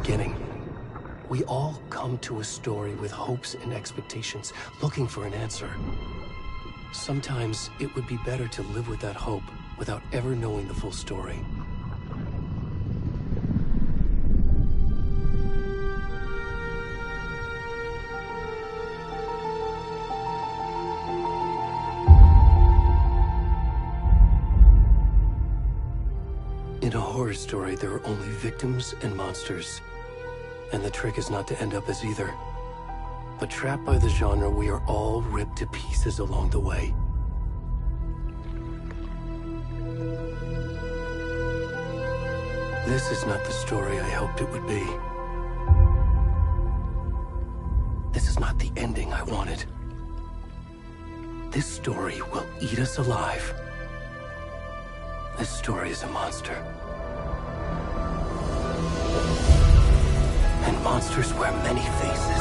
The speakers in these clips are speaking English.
beginning. We all come to a story with hopes and expectations, looking for an answer. Sometimes it would be better to live with that hope without ever knowing the full story. In a horror story, there are only victims and monsters. And the trick is not to end up as either. But trapped by the genre, we are all ripped to pieces along the way. This is not the story I hoped it would be. This is not the ending I wanted. This story will eat us alive. This story is a monster. And monsters wear many faces.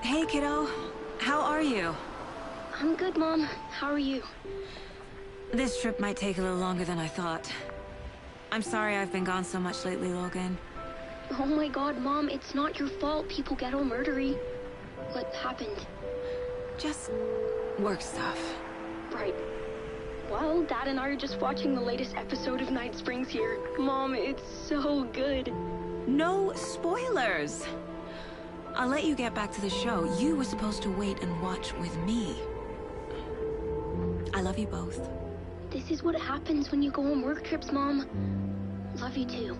Hey, kiddo. How are you? I'm good, Mom. How are you? This trip might take a little longer than I thought. I'm sorry I've been gone so much lately, Logan. Oh my god, Mom, it's not your fault people get all murdery. What happened? Just work stuff. Right. Well, Dad and I are just watching the latest episode of Night Springs here. Mom, it's so good. No spoilers! I'll let you get back to the show. You were supposed to wait and watch with me. I love you both. This is what happens when you go on work trips, Mom. Love you too.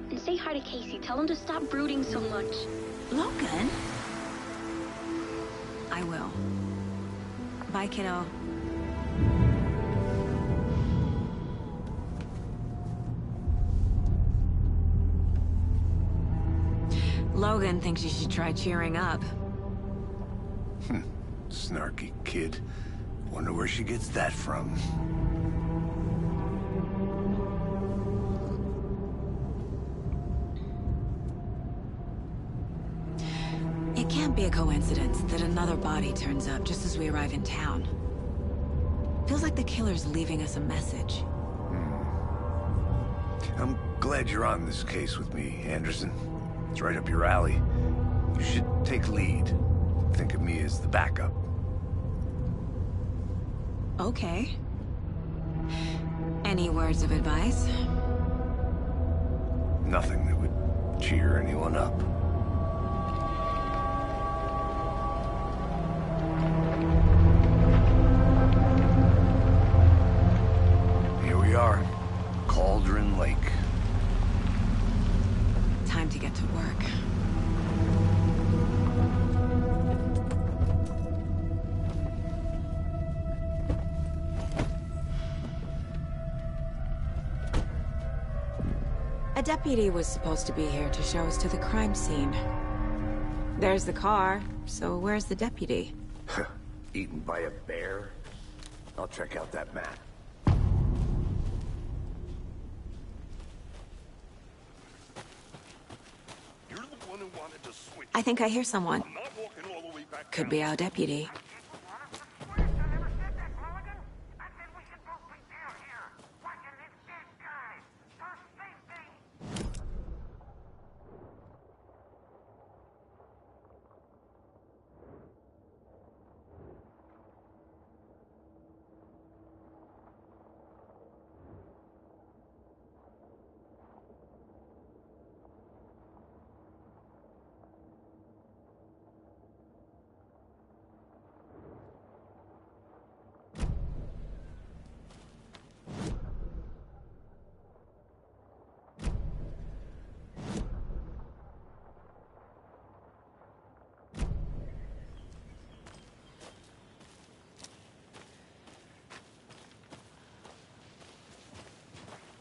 And say hi to Casey. Tell him to stop brooding so much. Logan? I will. Bye, kiddo. Logan thinks you should try cheering up. Snarky kid. Wonder where she gets that from. It can't be a coincidence that another body turns up just as we arrive in town. Feels like the killer's leaving us a message. I'm glad you're on this case with me, Anderson. It's right up your alley. You should take lead. Think of me as the backup. Okay. Any words of advice? Nothing that would cheer anyone up. Here we are. Cauldron Lake. Time to get to work. A deputy was supposed to be here to show us to the crime scene. There's the car, so where's the deputy? Eaten by a bear? I'll check out that map. You're the one who wanted to switch. I think I hear someone. I'm not walking all the way back Could down. be our deputy.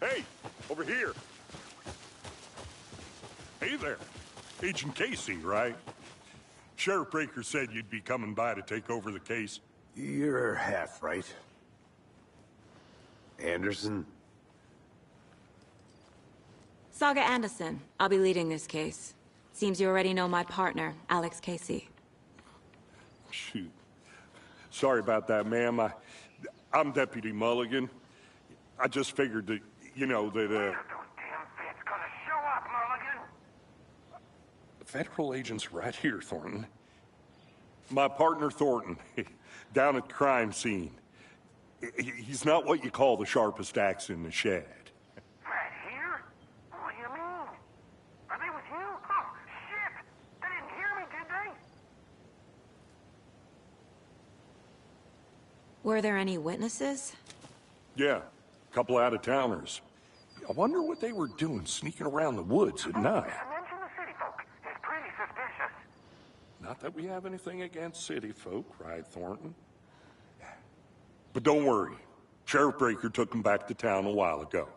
Hey, over here. Hey there. Agent Casey, right? Sheriff Breaker said you'd be coming by to take over the case. You're half right. Anderson? Saga Anderson. I'll be leading this case. Seems you already know my partner, Alex Casey. Shoot. Sorry about that, ma'am. I'm Deputy Mulligan. I just figured that, you know, that, Those damn feds gonna show up, Mulligan. Federal agent's right here, Thornton. My partner, Thornton, down at the crime scene. He's not what you call the sharpest axe in the shed. Right here? What do you mean? Are they with you? Oh, shit! They didn't hear me, did they? Were there any witnesses? Yeah, a couple out-of-towners. I wonder what they were doing sneaking around the woods at night. Mention the city folk. It's pretty suspicious. Not that we have anything against city folk, right, Thornton? But don't worry. Sheriff Breaker took them back to town a while ago.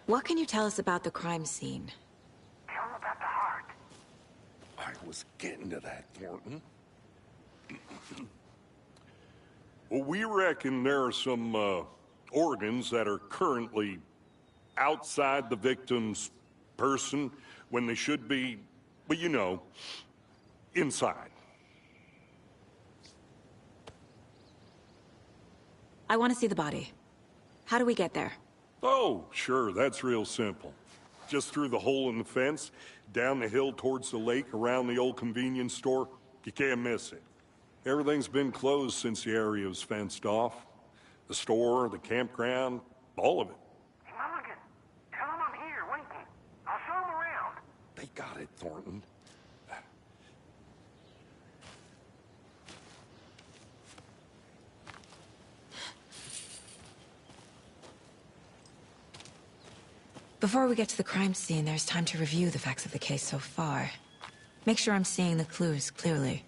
What can you tell us about the crime scene? Tell them about the heart. I was getting to that, Thornton. Well, we reckon there are some organs that are currently outside the victim's person when they should be, well, you know, inside. I want to see the body. How do we get there? Oh, sure, that's real simple. Just through the hole in the fence, down the hill towards the lake, around the old convenience store. You can't miss it. Everything's been closed since the area was fenced off. The store, the campground, all of it. Hey, Mulligan, tell him I'm here waiting. I'll show him around. They got it, Thornton. Before we get to the crime scene, there's time to review the facts of the case so far. Make sure I'm seeing the clues clearly.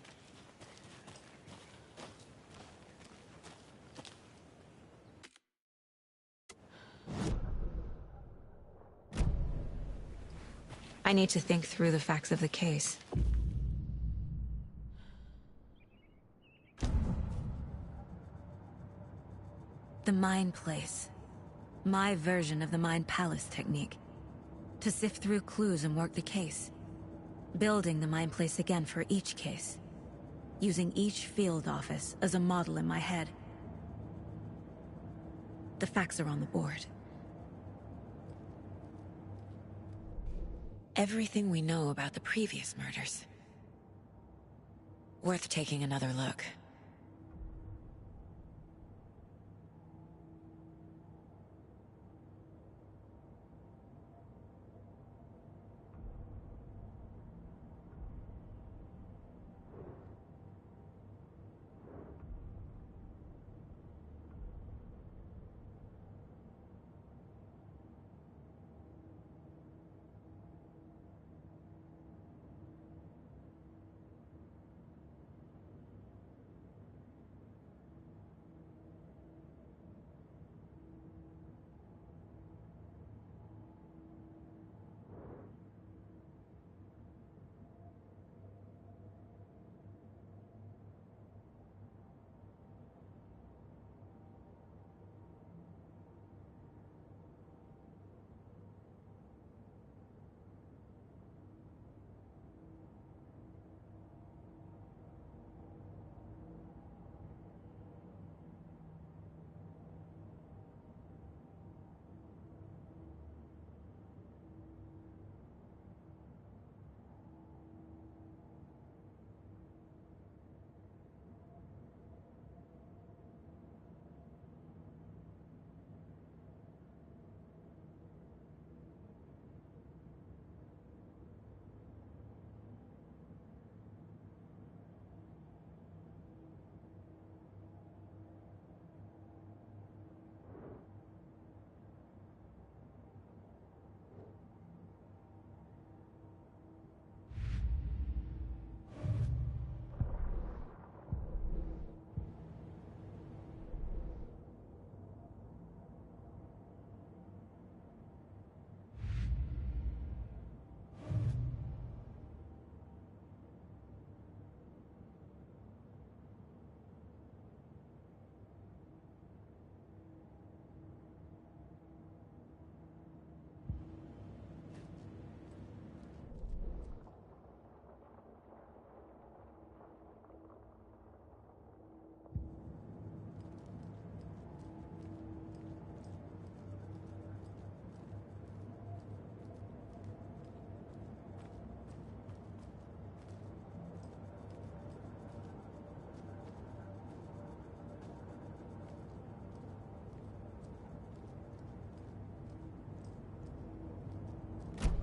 I need to think through the facts of the case. The Mind Place. My version of the Mind Palace technique. To sift through clues and work the case. Building the Mind Place again for each case. Using each field office as a model in my head. The facts are on the board. Everything we know about the previous murders. Worth taking another look.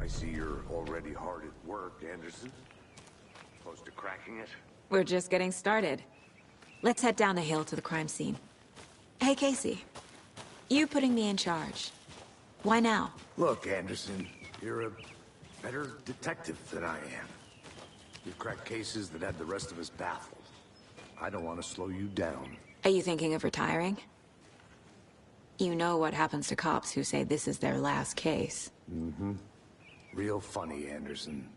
I see you're already hard at work, Anderson. Close to cracking it? We're just getting started. Let's head down the hill to the crime scene. Hey, Casey. You putting me in charge. Why now? Look, Anderson, you're a better detective than I am. You've cracked cases that had the rest of us baffled. I don't want to slow you down. Are you thinking of retiring? You know what happens to cops who say this is their last case. Mm-hmm. Real funny, Anderson.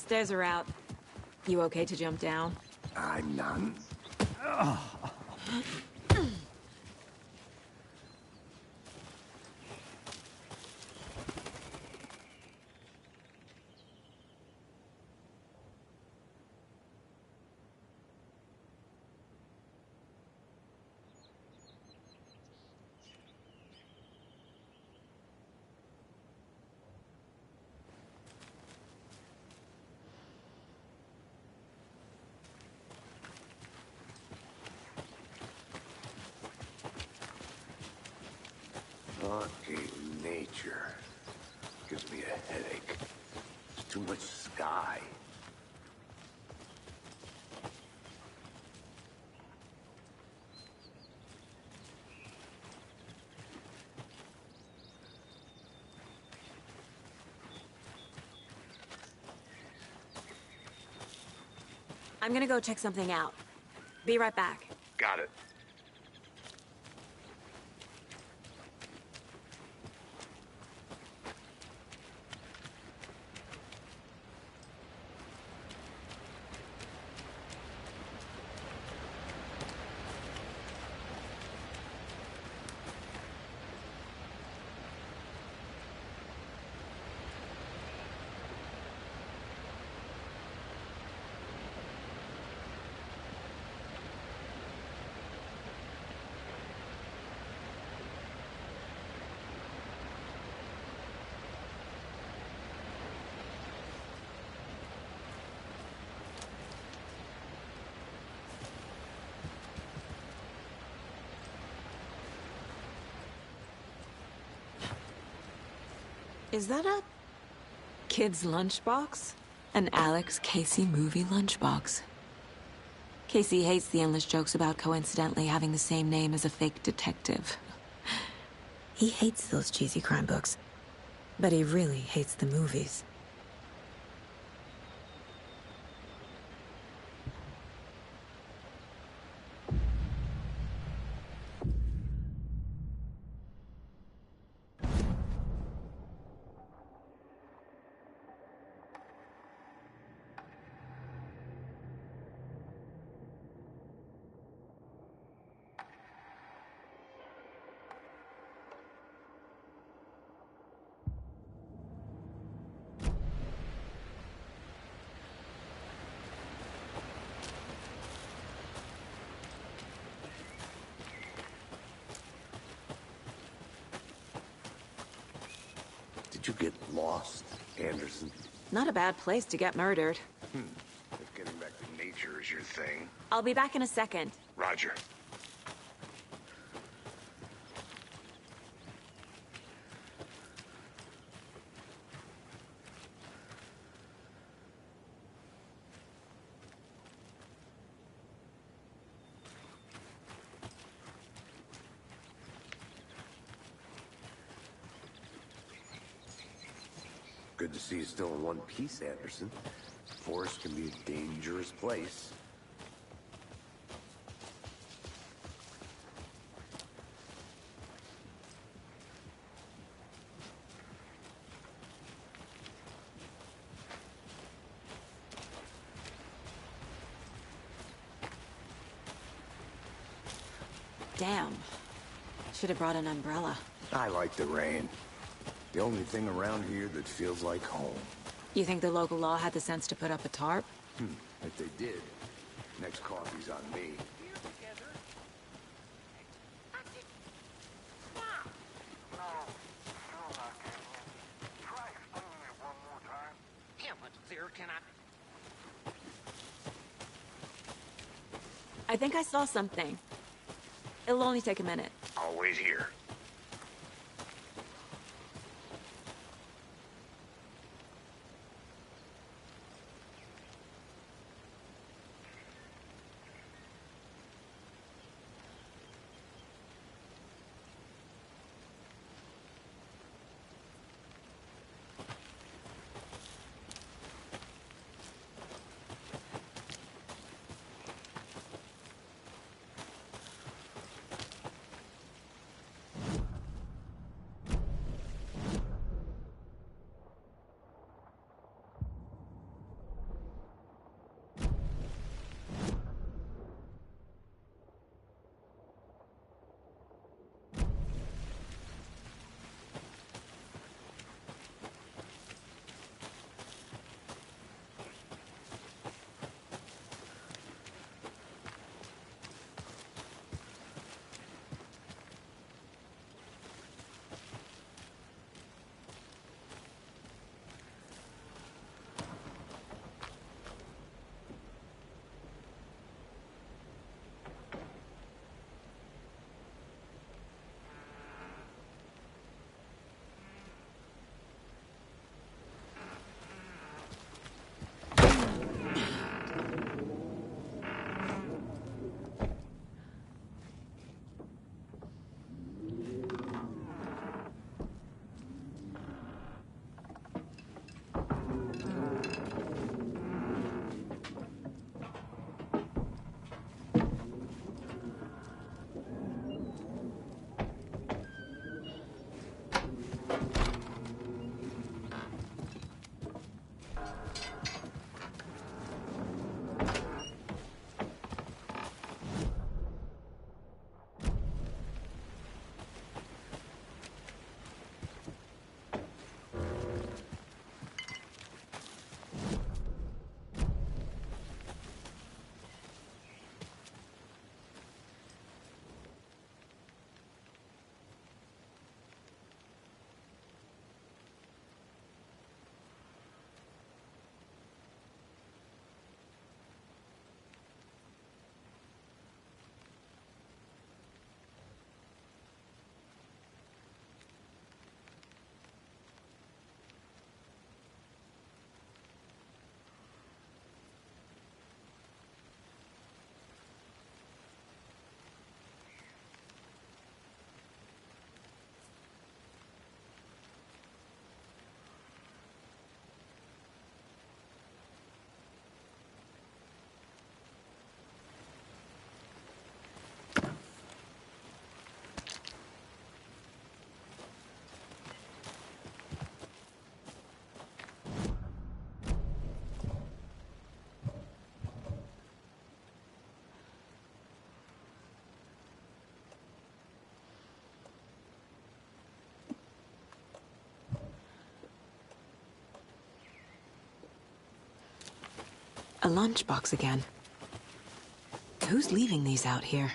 Stairs are out. You okay to jump down? I'm none. Fucking nature. Gives me a headache. There's too much sky. I'm gonna go check something out. Be right back. Got it. Is that a kid's lunchbox? An Alex Casey movie lunchbox. Casey hates the endless jokes about coincidentally having the same name as a fake detective. He hates those cheesy crime books, but he really hates the movies. Did you get lost, Anderson? Not a bad place to get murdered. If getting back to nature is your thing. I'll be back in a second. Roger. Good to see you still in one piece, Anderson. Forest can be a dangerous place. Damn. Should have brought an umbrella. I like the rain. The only thing around here that feels like home. You think the local law had the sense to put up a tarp? If they did, next coffee's on me. I think I saw something. It'll only take a minute. Always here. A lunchbox again. Who's leaving these out here?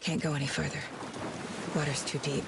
Can't go any further. Water's too deep.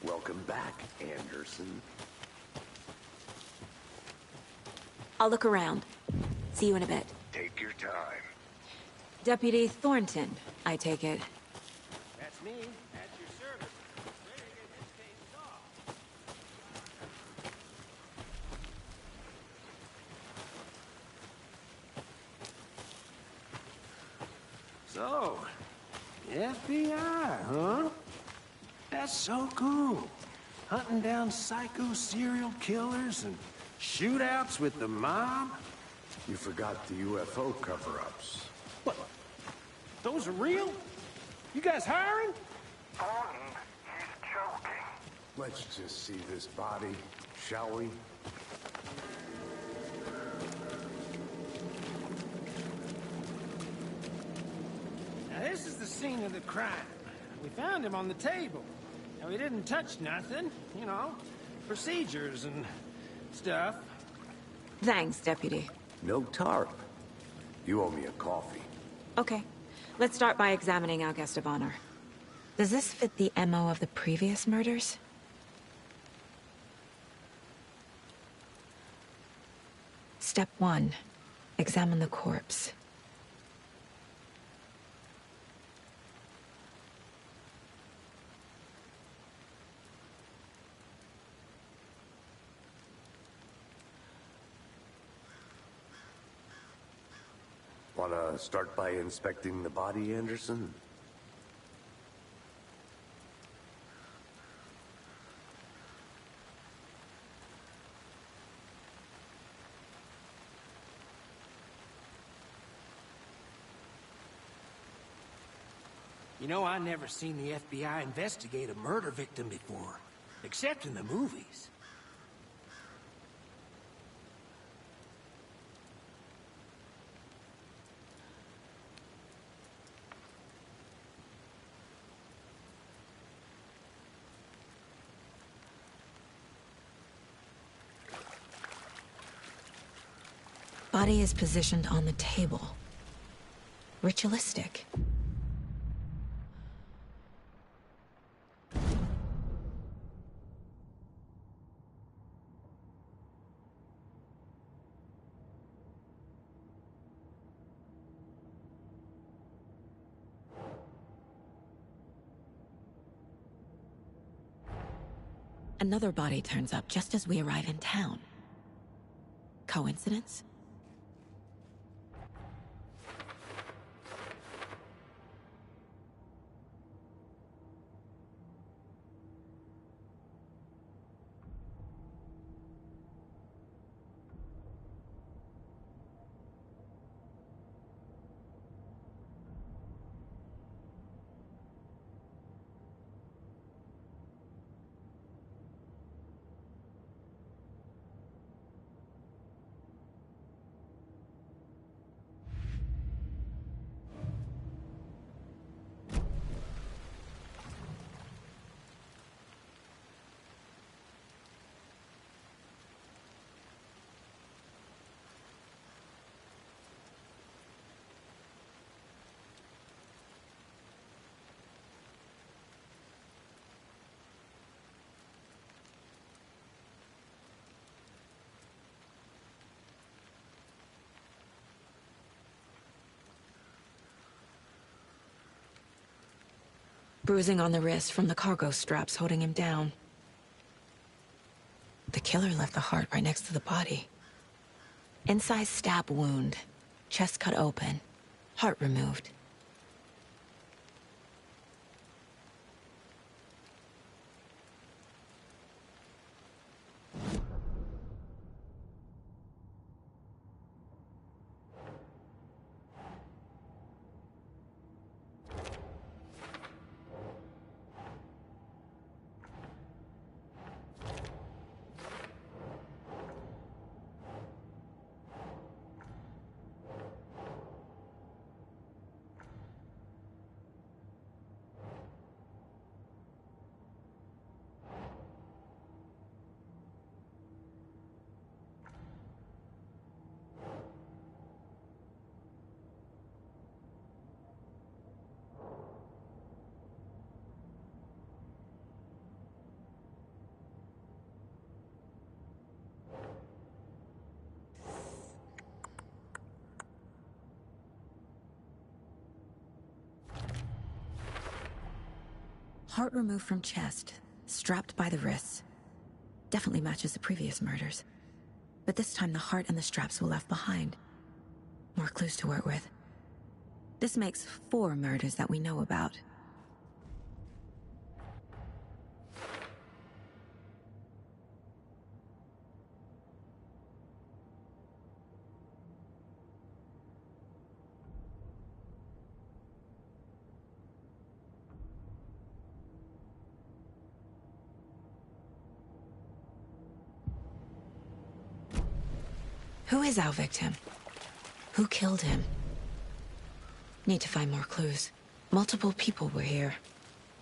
Welcome back, Anderson. I'll look around. See you in a bit. Take your time. Deputy Thornton, I take it. That's me. At your service. Ready to get this case solved. So, FBI, huh? That's so cool. Hunting down psycho serial killers and shootouts with the mob. You forgot the UFO cover-ups. What? Those are real? You guys hiring? Thornton, he's joking. Let's just see this body, shall we? Now this is the scene of the crime. We found him on the table. Now he didn't touch nothing, you know, procedures and stuff. Thanks, Deputy. No tarp. You owe me a coffee. Okay. Let's start by examining our guest of honor. Does this fit the MO of the previous murders? Step 1. Examine the corpse. Wanna start by inspecting the body, Anderson? You know, I never seen the FBI investigate a murder victim before, except in the movies. Body is positioned on the table. Ritualistic. Another body turns up just as we arrive in town. Coincidence? Bruising on the wrist from the cargo straps holding him down. The killer left the heart right next to the body. Incised stab wound. Chest cut open. Heart removed. Heart removed from chest, strapped by the wrists. Definitely matches the previous murders. But this time the heart and the straps were left behind. More clues to work with. This makes 4 murders that we know about. Who is our victim? Who killed him? Need to find more clues. Multiple people were here.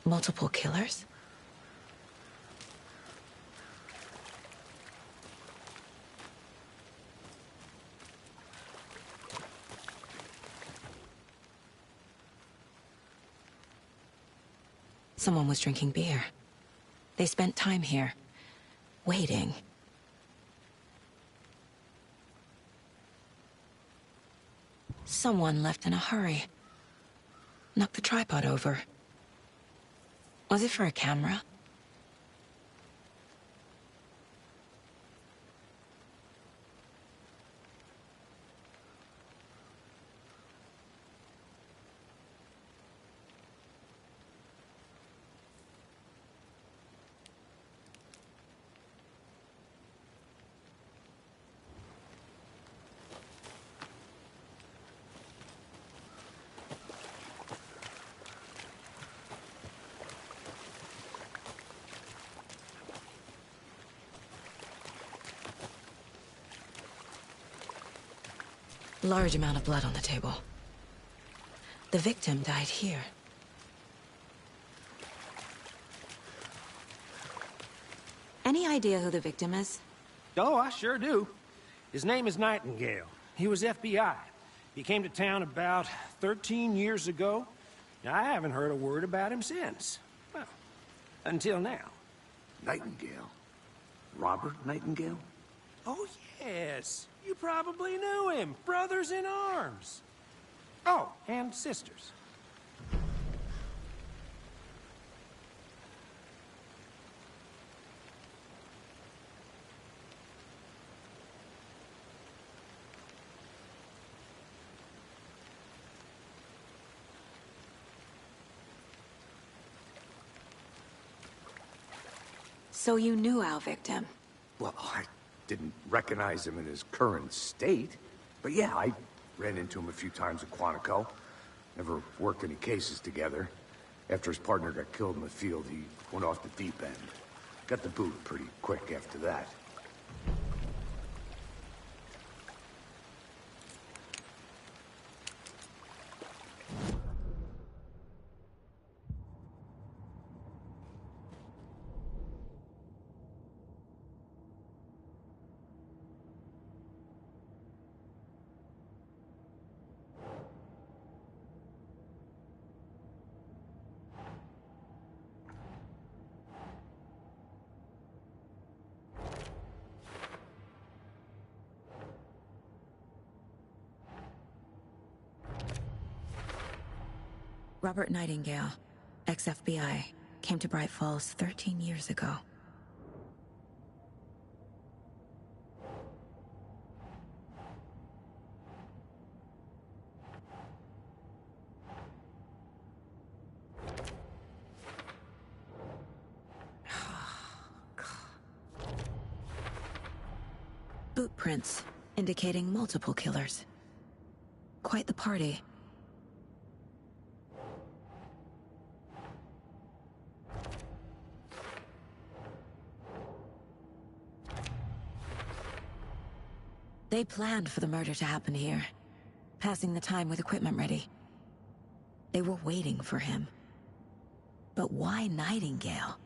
Multiple killers? Someone was drinking beer. They spent time here, waiting. Someone left in a hurry. Knocked the tripod over. Was it for a camera? Large amount of blood on the table. The victim died here. Any idea who the victim is? Oh, I sure do. His name is Nightingale. He was FBI. He came to town about 13 years ago. I haven't heard a word about him since. Well, until now. Nightingale? Robert Nightingale? Oh, yes. You probably knew him. Brothers in arms. Oh, and sisters. So you knew our victim? Well, I didn't recognize him in his current state. But yeah, I ran into him a few times at Quantico. Never worked any cases together. After his partner got killed in the field, he went off the deep end. Got the boot pretty quick after that. Robert Nightingale, ex-FBI, came to Bright Falls 13 years ago. Boot prints indicating multiple killers. Quite the party. They planned for the murder to happen here, passing the time with equipment ready. They were waiting for him. But why Nightingale?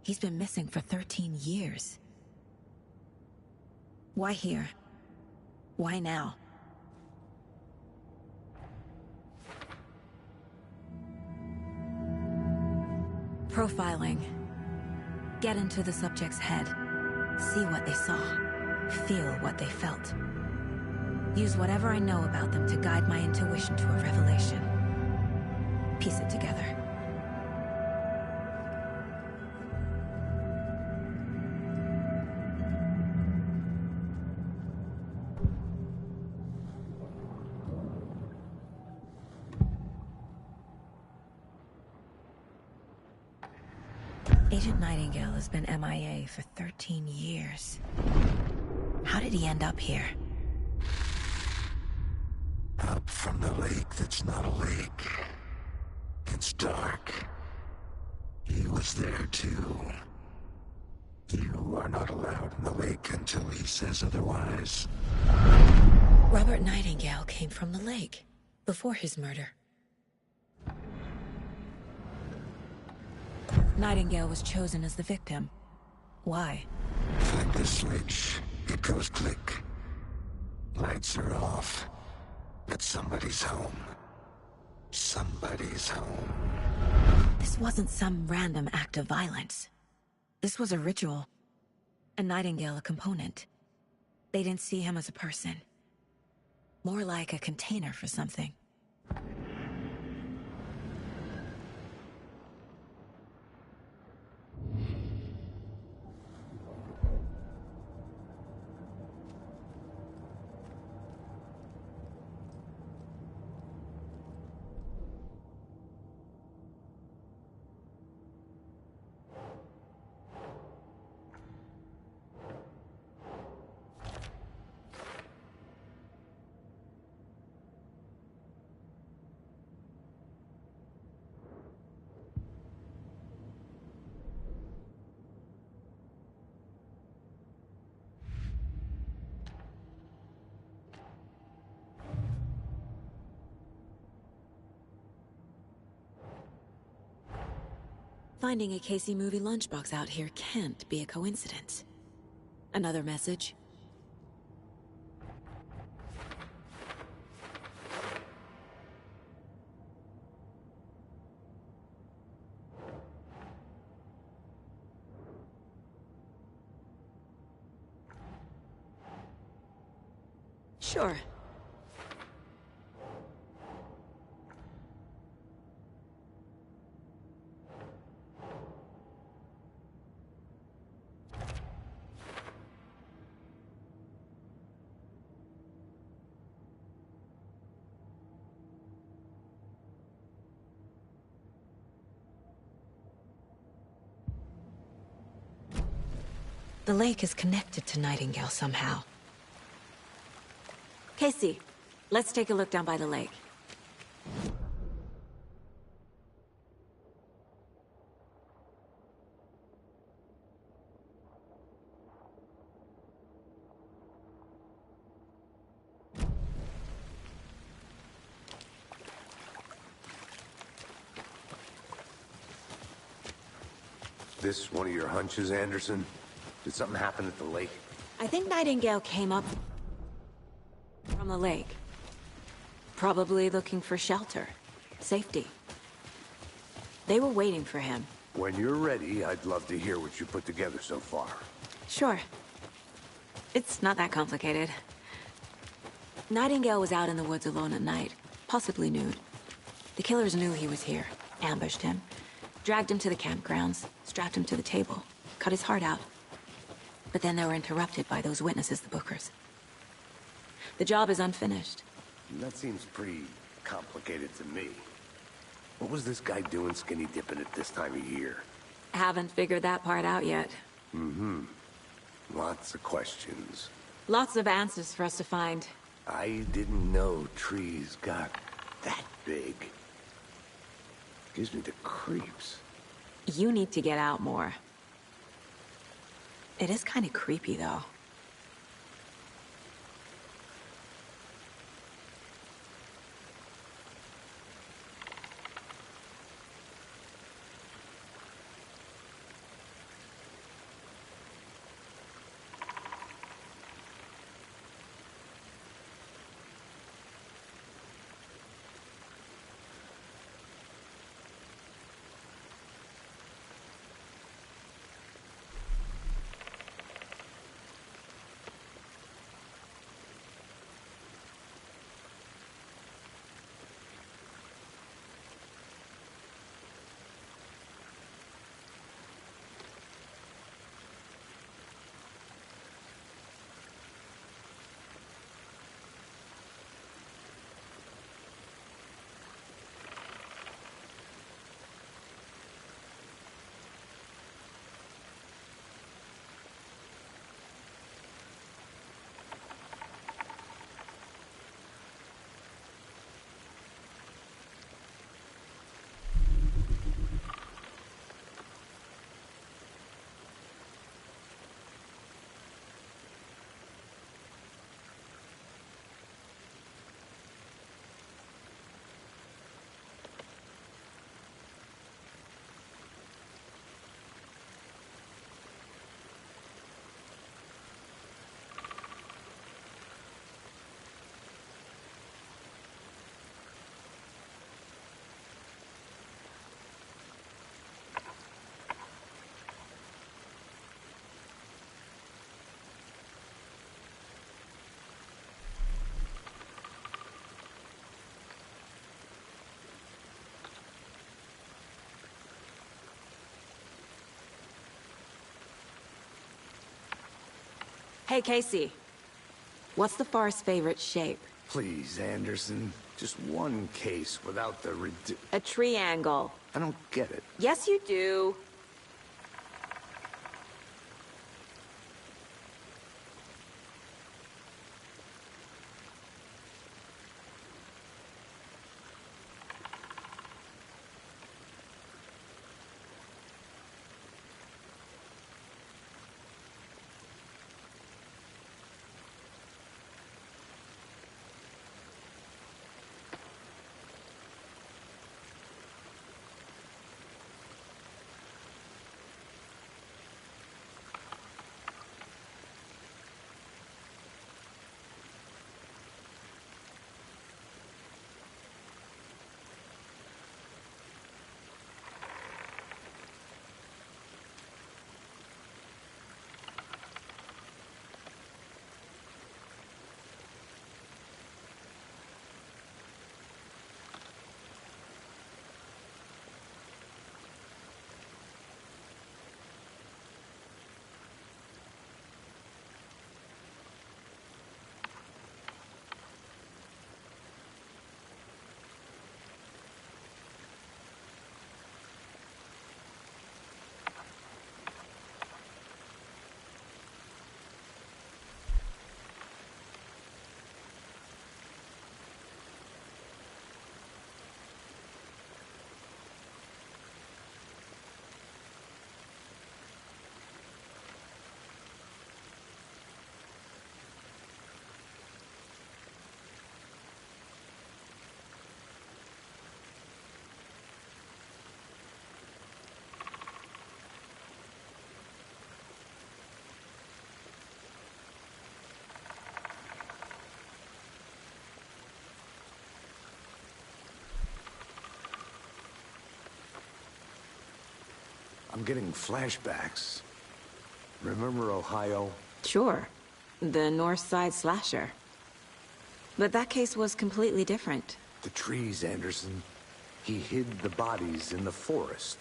He's been missing for 13 years. Why here? Why now? Profiling. Get into the subject's head. See what they saw. Feel what they felt. Use whatever I know about them to guide my intuition to a revelation. Piece it together. Agent Nightingale has been MIA for 13 years. How did he end up here? Up from the lake that's not a lake. It's dark. He was there too. You are not allowed in the lake until he says otherwise. Robert Nightingale came from the lake, before his murder. Nightingale was chosen as the victim. Why? Find the switch. It goes click. Lights are off. But somebody's home. Somebody's home. This wasn't some random act of violence. This was a ritual. And Nightingale a component. They didn't see him as a person. More like a container for something. Finding a Casey movie lunchbox out here can't be a coincidence. Another message? Sure. The lake is connected to Nightingale somehow. Casey, let's take a look down by the lake. This one of your hunches, Anderson? Did something happen at the lake? I think Nightingale came up from the lake. Probably looking for shelter, safety. They were waiting for him. When you're ready, I'd love to hear what you put together so far. Sure. It's not that complicated. Nightingale was out in the woods alone at night, possibly nude. The killers knew he was here, ambushed him, dragged him to the campgrounds, strapped him to the table, cut his heart out. But then they were interrupted by those witnesses, the Bookers. The job is unfinished. That seems pretty complicated to me. What was this guy doing skinny dipping at this time of year? Haven't figured that part out yet. Mm-hmm. Lots of questions. Lots of answers for us to find. I didn't know trees got that big. Gives me the creeps. You need to get out more. It is kind of creepy, though. Hey, Casey. What's the Forest's favorite shape? Please, Anderson. Just one case without the A triangle. I don't get it. Yes, you do. I'm getting flashbacks. Remember Ohio? Sure. The North Side slasher. But that case was completely different. The trees, Anderson. He hid the bodies in the forest.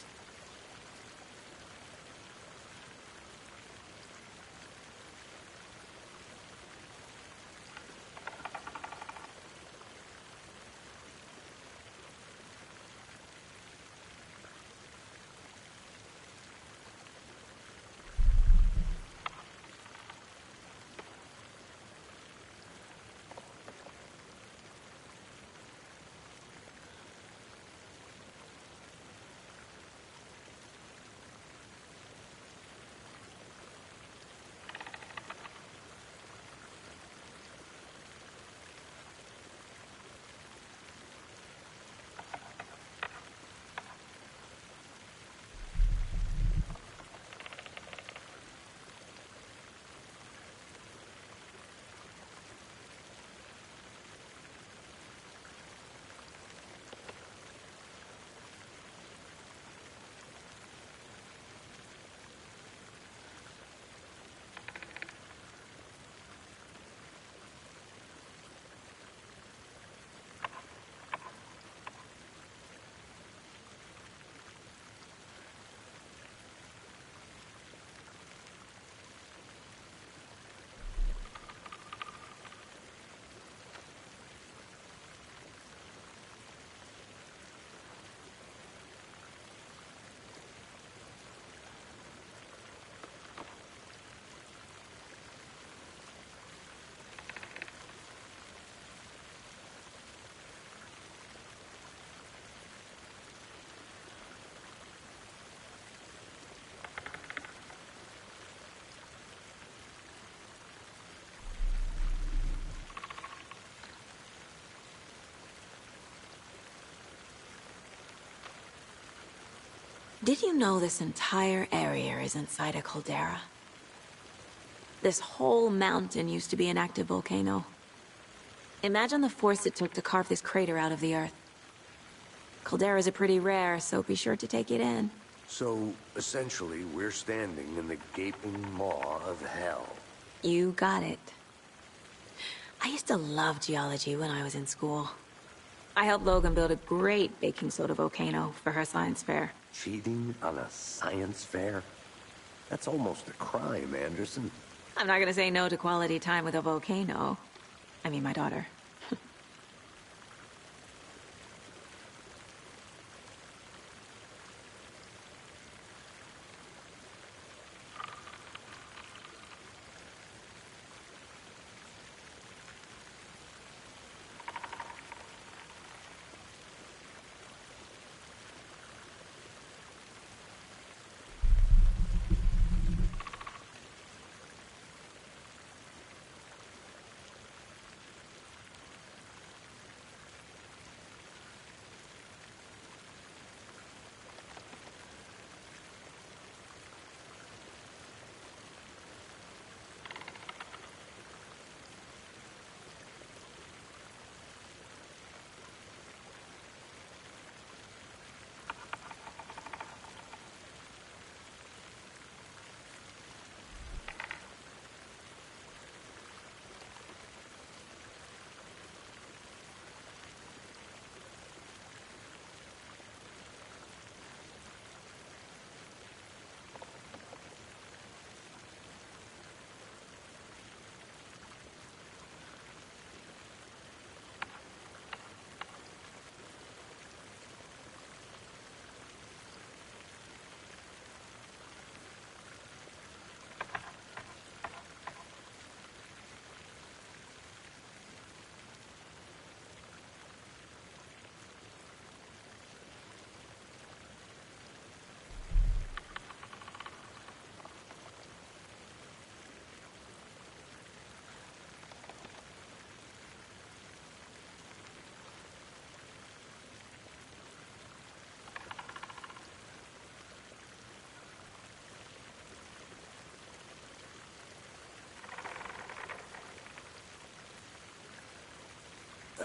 Did you know this entire area is inside a caldera? This whole mountain used to be an active volcano. Imagine the force it took to carve this crater out of the earth. Calderas are pretty rare, so be sure to take it in. So, essentially, we're standing in the gaping maw of hell. You got it. I used to love geology when I was in school. I helped Logan build a great baking soda volcano for her science fair. Cheating on a science fair? That's almost a crime, Anderson. I'm not gonna say no to quality time with a volcano. I mean, my daughter.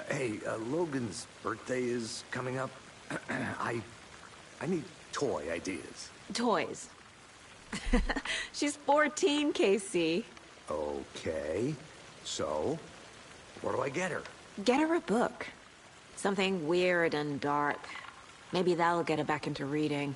Hey, Logan's birthday is coming up. I need toy ideas. Toys. She's 14, Casey. Okay. So, what do I get her? Get her a book. Something weird and dark. Maybe that'll get her back into reading.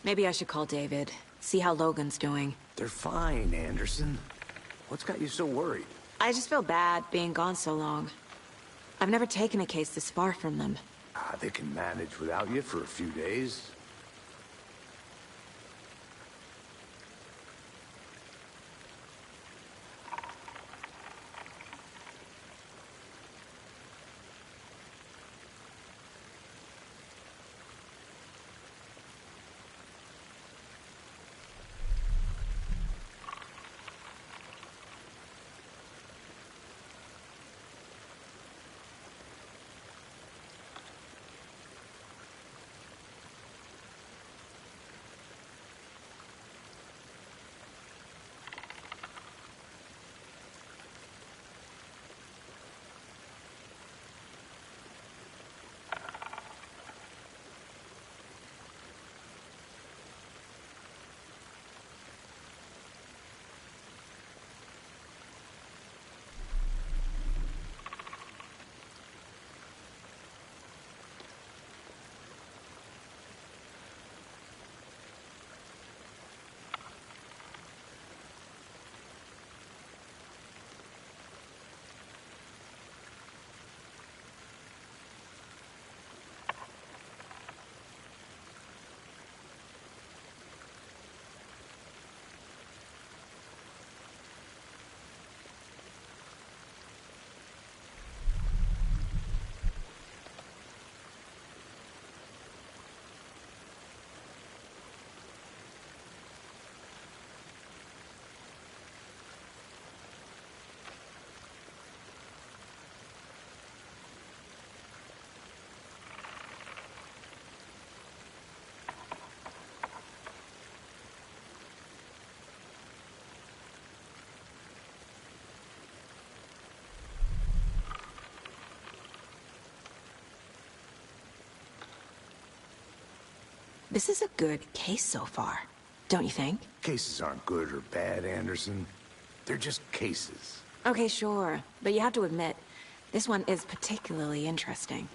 Maybe I should call David, see how Logan's doing. They're fine, Anderson. What's got you so worried? I just feel bad being gone so long. I've never taken a case this far from them. They can manage without you for a few days. This is a good case so far, don't you think? Cases aren't good or bad, Anderson. They're just cases. Okay, sure. But you have to admit, this one is particularly interesting.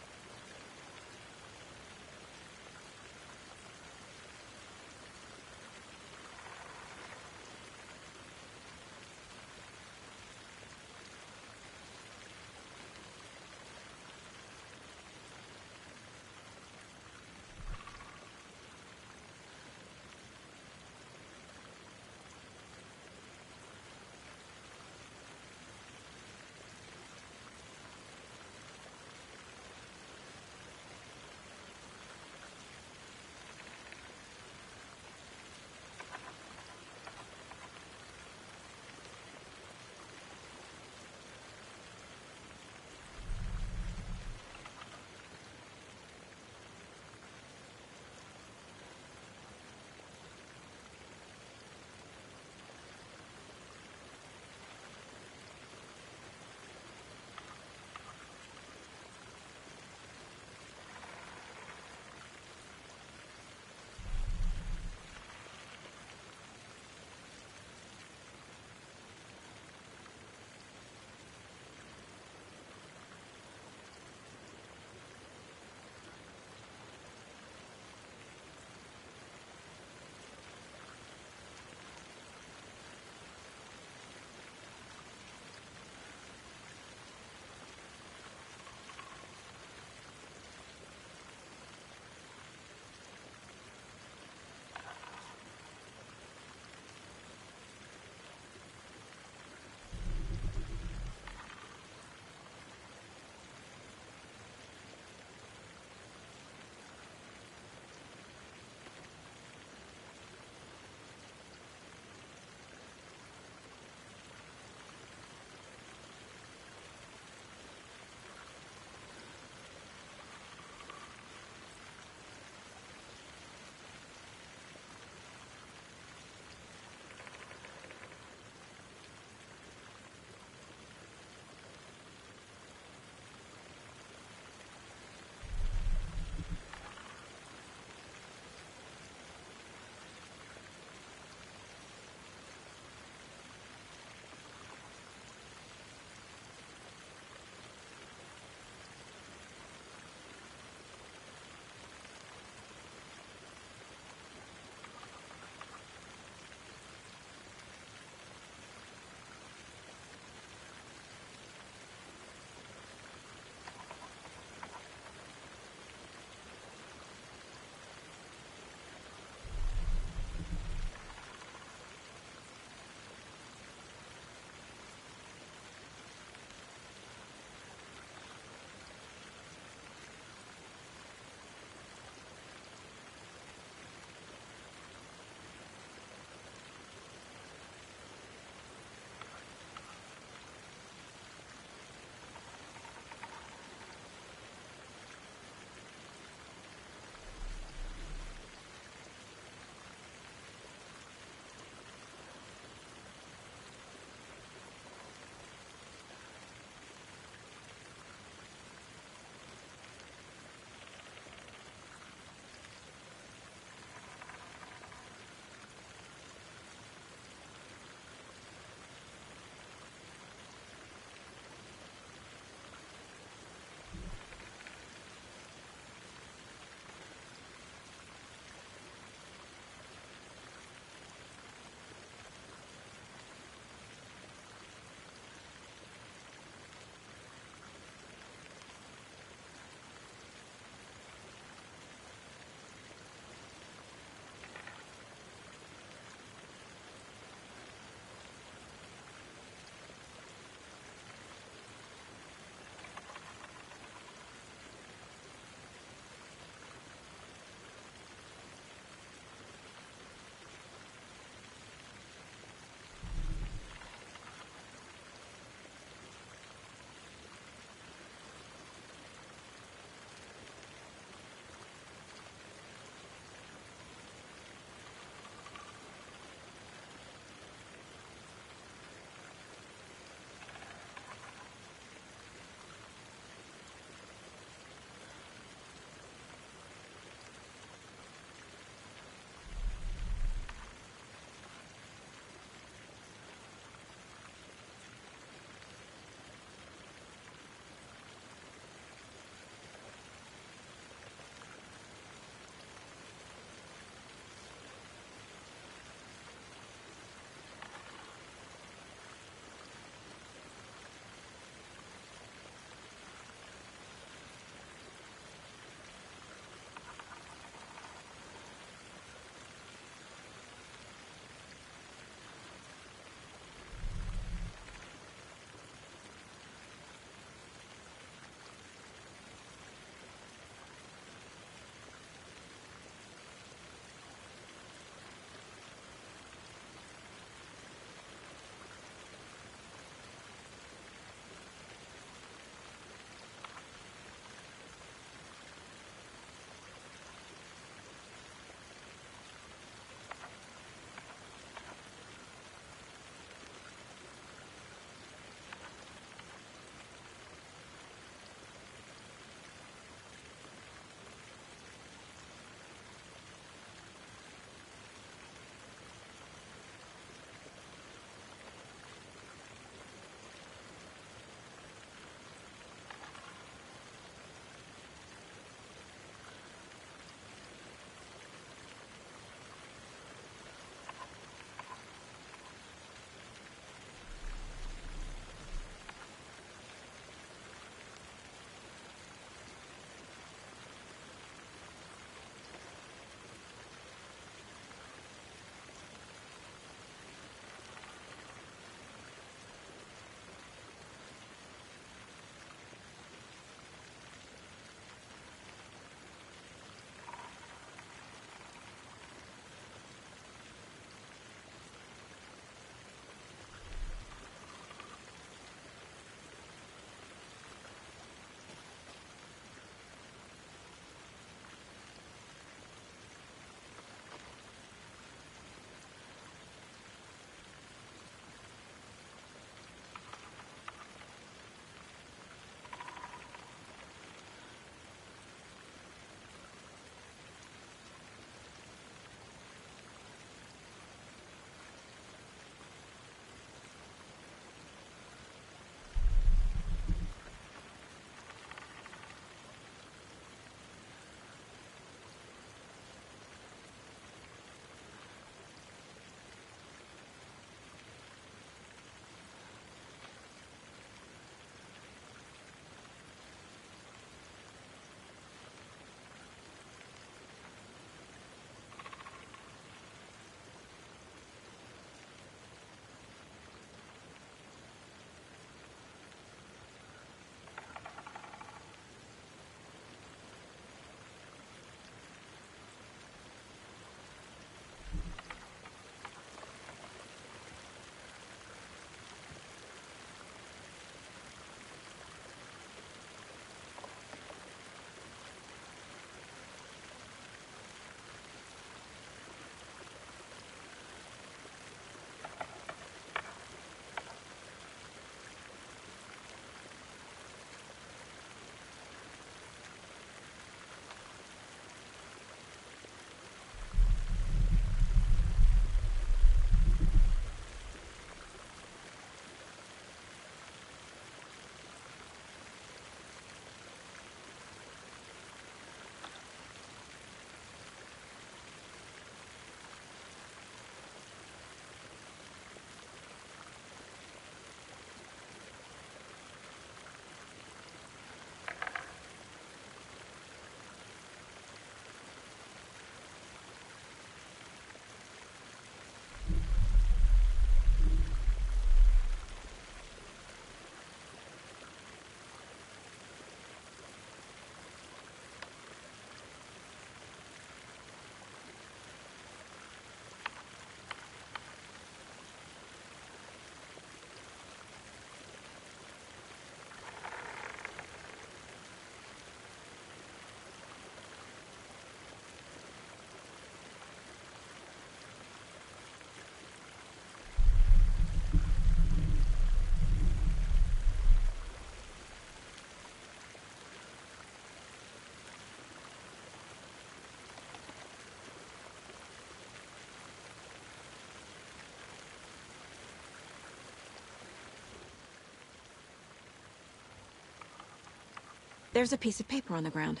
There's a piece of paper on the ground.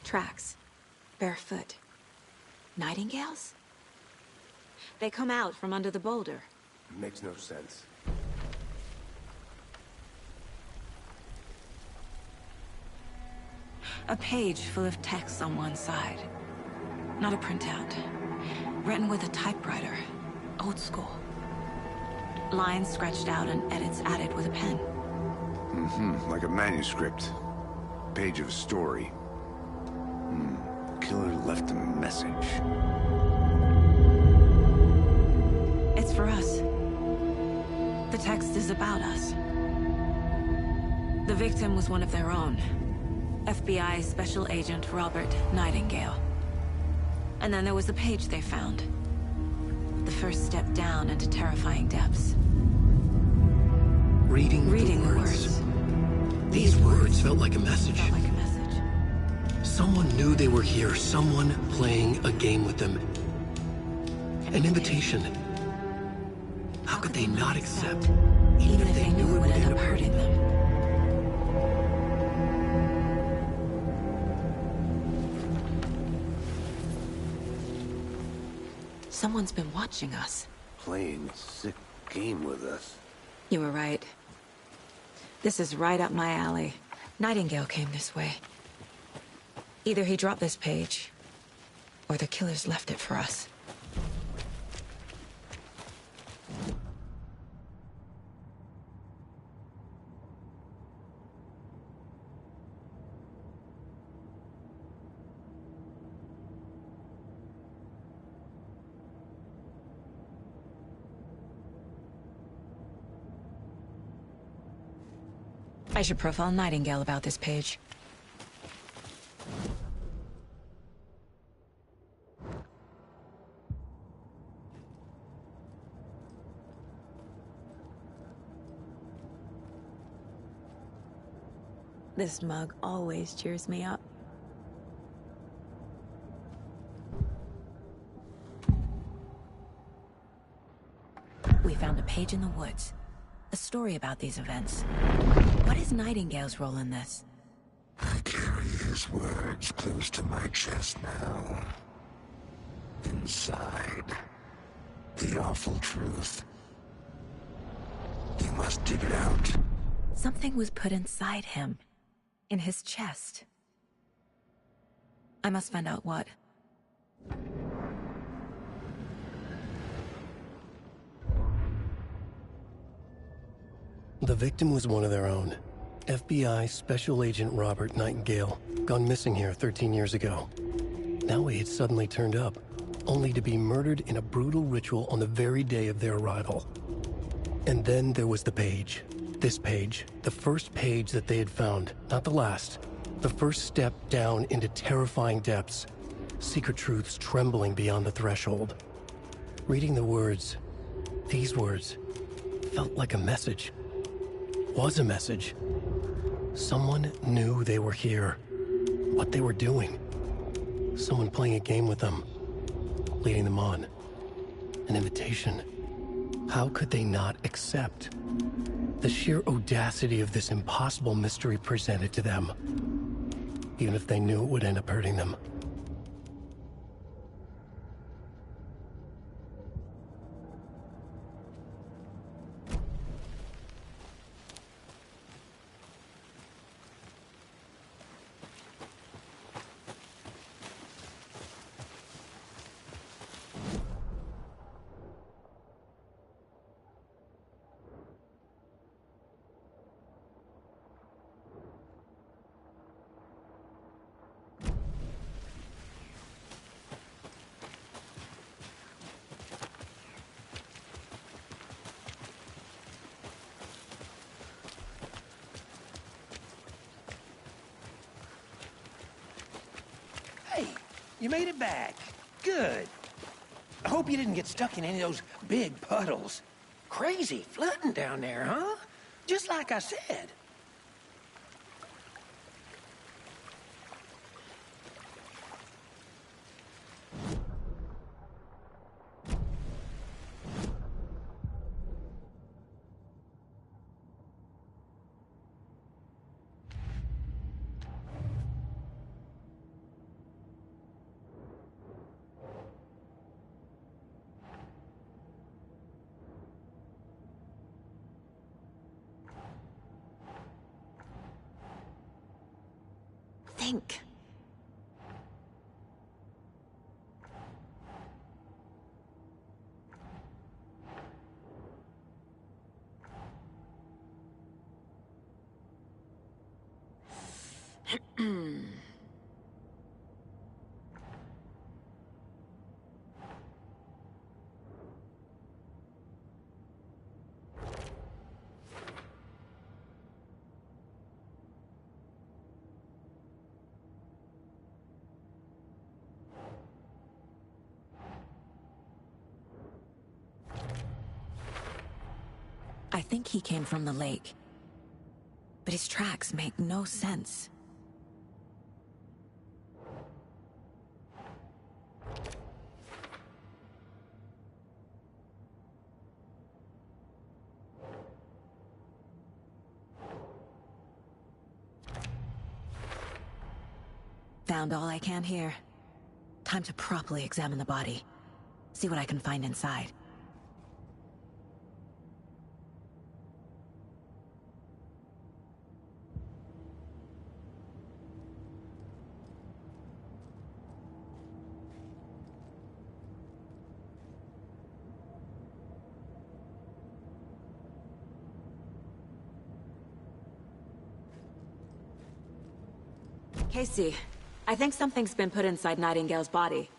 Tracks. Barefoot. Nightingales? They come out from under the boulder. Makes no sense. A page full of text on one side. Not a printout. Written with a typewriter. Old school. Lines scratched out and edits added with a pen. Mm-hmm, like a manuscript. Page of a story. Killer left a message. It's for us. The text is about us. The victim was one of their own. FBI Special Agent Robert Nightingale. And then there was the page they found. The first step down into terrifying depths. Reading the words. These words felt like a message. Someone knew they were here, someone playing a game with them. An invitation. How could they not accept, even if they knew it would end up hurting them? Someone's been watching us. Playing a sick game with us. You were right. This is right up my alley. Nightingale came this way. Either he dropped this page, or the killers left it for us. I should profile Nightingale about this page. This mug always cheers me up. We found a page in the woods. A story about these events. What is Nightingale's role in this? I carry his words close to my chest now. Inside, the awful truth. You must dig it out. Something was put inside him. In his chest. I must find out what. The victim was one of their own. FBI Special Agent Robert Nightingale, gone missing here 13 years ago. Now he had suddenly turned up, only to be murdered in a brutal ritual on the very day of their arrival. And then there was the page. This page, the first page that they had found, not the last. The first step down into terrifying depths. Secret truths trembling beyond the threshold. Reading the words, these words, felt like a message. Was a message. Someone knew they were here. What they were doing. Someone playing a game with them. Leading them on. An invitation. How could they not accept? The sheer audacity of this impossible mystery presented to them. Even if they knew it would end up hurting them. Hey, you made it back. Good. I hope you didn't get stuck in any of those big puddles. Crazy flooding down there, huh? Just like I said. think. I think he came from the lake. But his tracks make no sense. Found all I can here. Time to properly examine the body. See what I can find inside. Casey, I think something's been put inside Nightingale's body.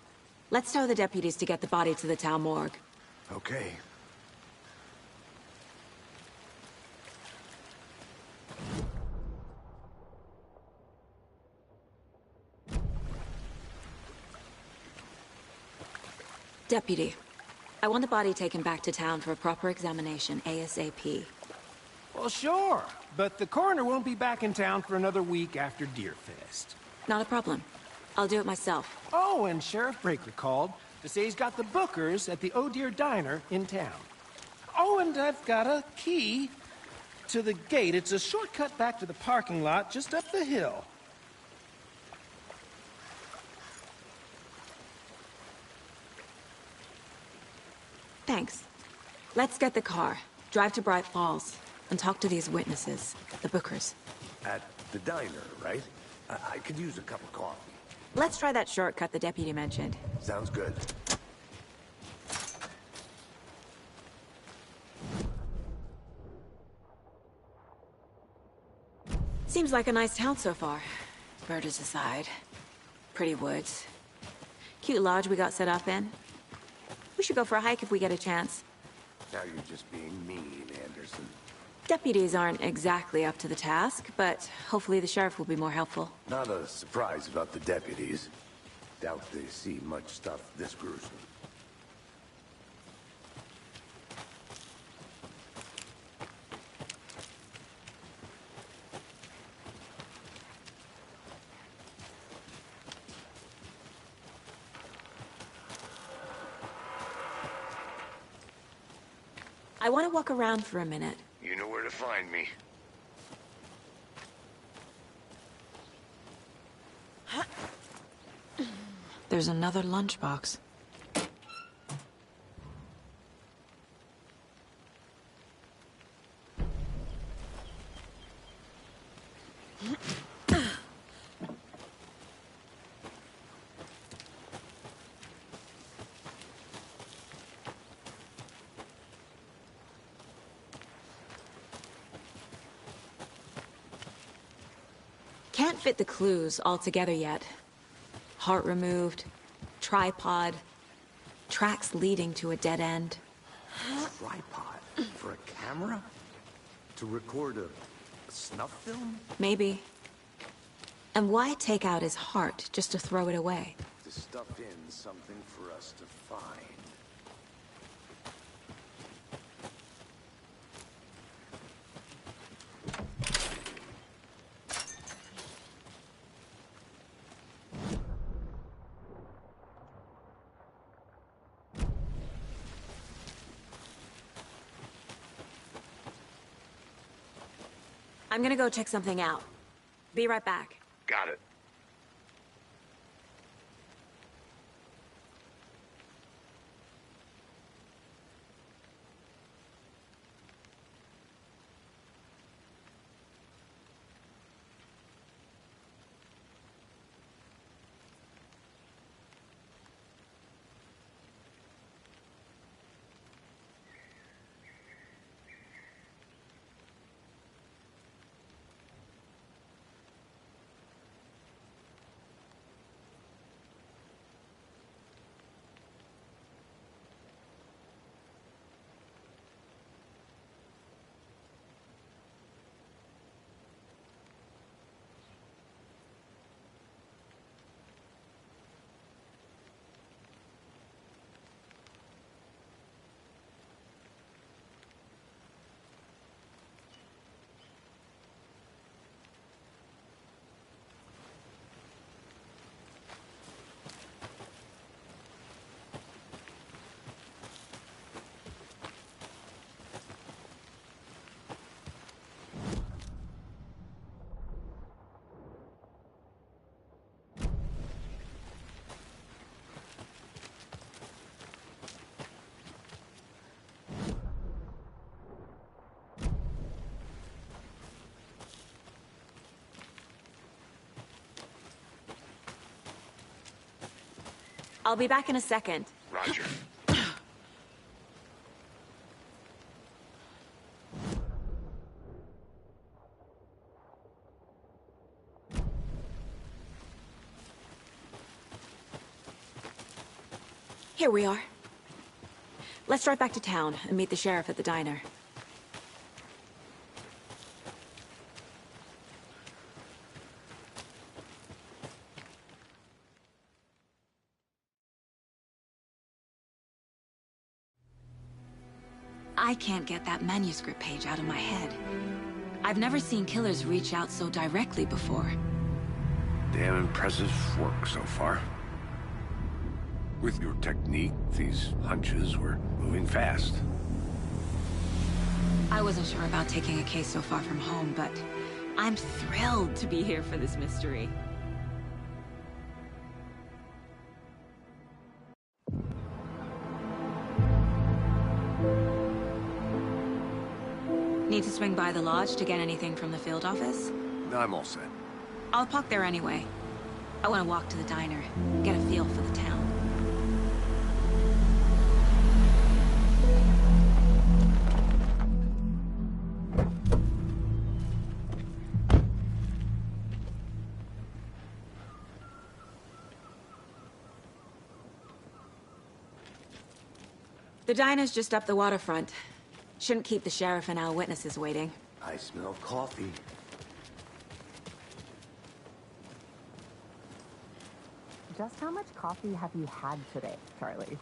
Let's tell the deputies to get the body to the town morgue. Okay. Deputy, I want the body taken back to town for a proper examination, ASAP. Well, sure. But the coroner won't be back in town for another week after Deerfest. Not a problem. I'll do it myself. Oh, and Sheriff Breaker called to say he's got the Bookers at the Oh Dear Diner in town. Oh, and I've got a key to the gate. It's a shortcut back to the parking lot just up the hill. Thanks. Let's get the car, drive to Bright Falls, and talk to these witnesses, the Bookers. At the diner, right? I could use a cup of coffee. Let's try that shortcut the deputy mentioned. Sounds good. Seems like a nice town so far. Murders aside. Pretty woods. Cute lodge we got set up in. We should go for a hike if we get a chance. Now you're just being mean, Anderson. Deputies aren't exactly up to the task, but hopefully the sheriff will be more helpful. Not a surprise about the deputies. Doubt they see much stuff this gruesome. I want to walk around for a minute. You know where to find me. There's another lunchbox. Can't fit the clues all together yet. Heart removed, tripod, tracks leading to a dead end. Tripod? For a camera? To record a snuff film? Maybe. And why take out his heart just to throw it away? To stuff in something for us to find. I'm gonna go check something out. Be right back. Got it. I'll be back in a second. Roger. Here we are. Let's drive back to town and meet the sheriff at the diner. I can't get that manuscript page out of my head. I've never seen killers reach out so directly before. Damn impressive work so far. With your technique, these hunches were moving fast. I wasn't sure about taking a case so far from home, but I'm thrilled to be here for this mystery. Need to swing by the lodge to get anything from the field office? No, I'm all set. I'll park there anyway. I want to walk to the diner, get a feel for the town. The diner's just up the waterfront. Shouldn't keep the sheriff and our witnesses waiting. I smell coffee. Just how much coffee have you had today, Charlie?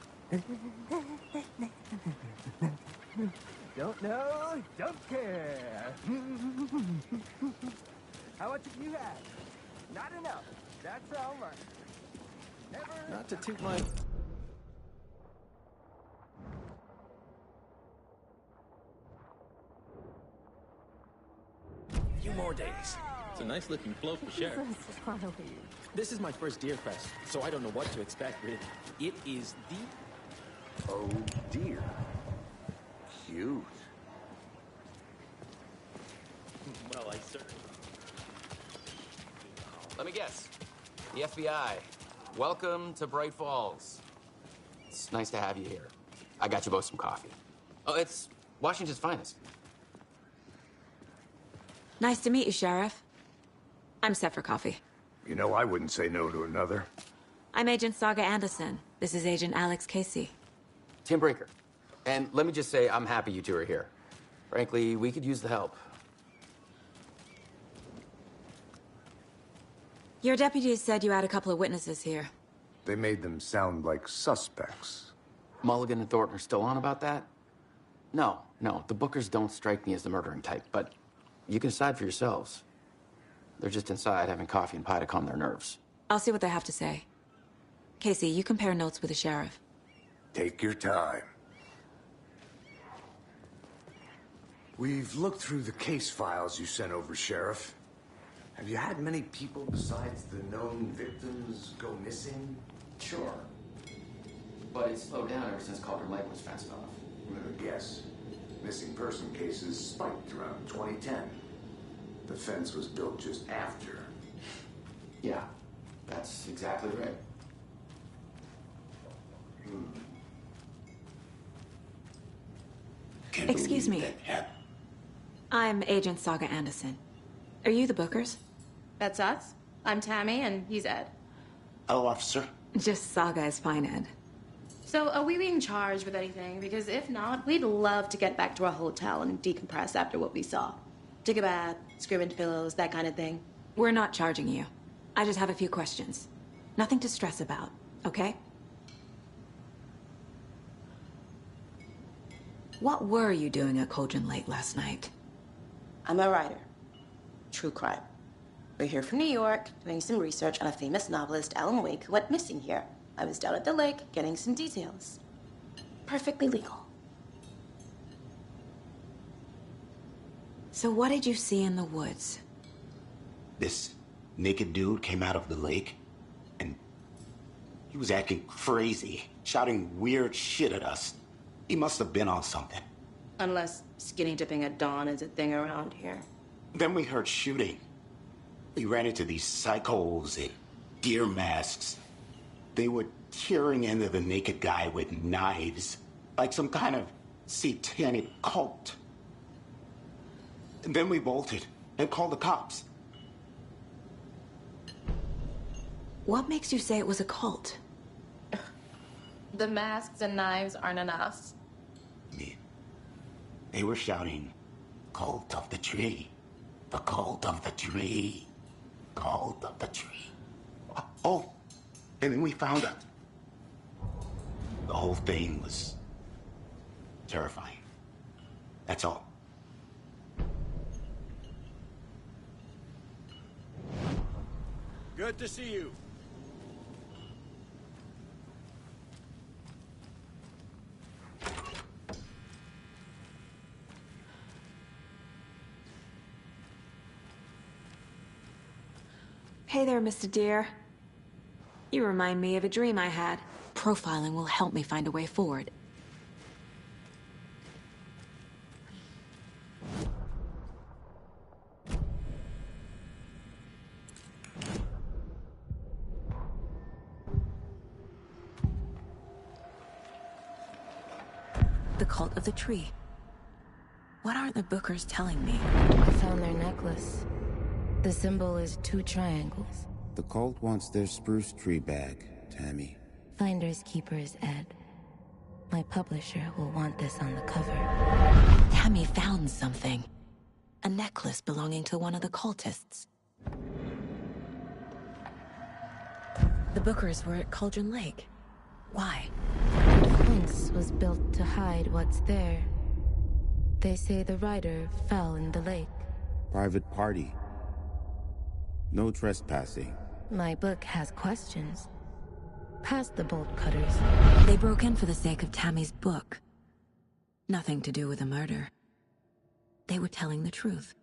Don't know, don't care. How much have you had? Not enough. That's how much. Never. Not to toot my... Few more days. It's a nice looking float for Sheriff. Charlie. This is my first Deer Fest, so I don't know what to expect, really. It is the... Oh dear. Cute. Well, I certainly... Let me guess. The FBI. Welcome to Bright Falls. It's nice to have you here. I got you both some coffee. Oh, it's Washington's finest. Nice to meet you, Sheriff. I'm set for coffee. You know, I wouldn't say no to another. I'm Agent Saga Anderson. This is Agent Alex Casey. Tim Brinker. And let me just say, I'm happy you two are here. Frankly, we could use the help. Your deputies said you had a couple of witnesses here. They made them sound like suspects. Mulligan and Thornton are still on about that? No, the Bookers don't strike me as the murdering type, but you can decide for yourselves. They're just inside having coffee and pie to calm their nerves. I'll see what they have to say. Casey, you compare notes with the sheriff. Take your time. We've looked through the case files you sent over, Sheriff. Have you had many people besides the known victims go missing? Sure. But it's slowed down ever since Calder Lake was fenced off. Yes. Missing person cases spiked around 2010. The fence was built just after. Yeah, that's exactly right. Excuse me. I'm Agent Saga Anderson. Are you the Bookers? That's us. I'm Tammy, and he's Ed. Hello, officer. Just Saga is fine, Ed. So, are we being charged with anything? Because if not, we'd love to get back to our hotel and decompress after what we saw. Take a bath, scream into pillows, that kind of thing. We're not charging you. I just have a few questions. Nothing to stress about, okay? What were you doing at Cauldron Lake last night? I'm a writer. True crime. We're here from New York, doing some research on a famous novelist, Alan Wake, who went missing here. I was down at the lake, getting some details. Perfectly legal. So what did you see in the woods? This naked dude came out of the lake, and he was acting crazy, shouting weird shit at us. He must have been on something. Unless skinny dipping at dawn is a thing around here. Then we heard shooting. We ran into these psychos in deer masks. They would tearing into the naked guy with knives, like some kind of satanic cult. And then we bolted and called the cops. What makes you say it was a cult? The masks and knives aren't enough. They were shouting, "Cult of the tree. The cult of the tree. Cult of the tree." Oh, and then we found out. The whole thing was terrifying. That's all. Good to see you. Hey there, Mr. Deer. You remind me of a dream I had. Profiling will help me find a way forward. The cult of the tree. What aren't the Bookers telling me? I found their necklace. The symbol is 2 triangles. The cult wants their spruce tree back, Tammy. Finders keepers, Ed. My publisher will want this on the cover. Tammy found something. A necklace belonging to one of the cultists. The Bookers were at Cauldron Lake. Why? The fence was built to hide what's there. They say the rider fell in the lake. Private party. No trespassing. My book has questions. Past the bolt cutters. They broke in for the sake of Tammy's book. Nothing to do with a murder. They were telling the truth.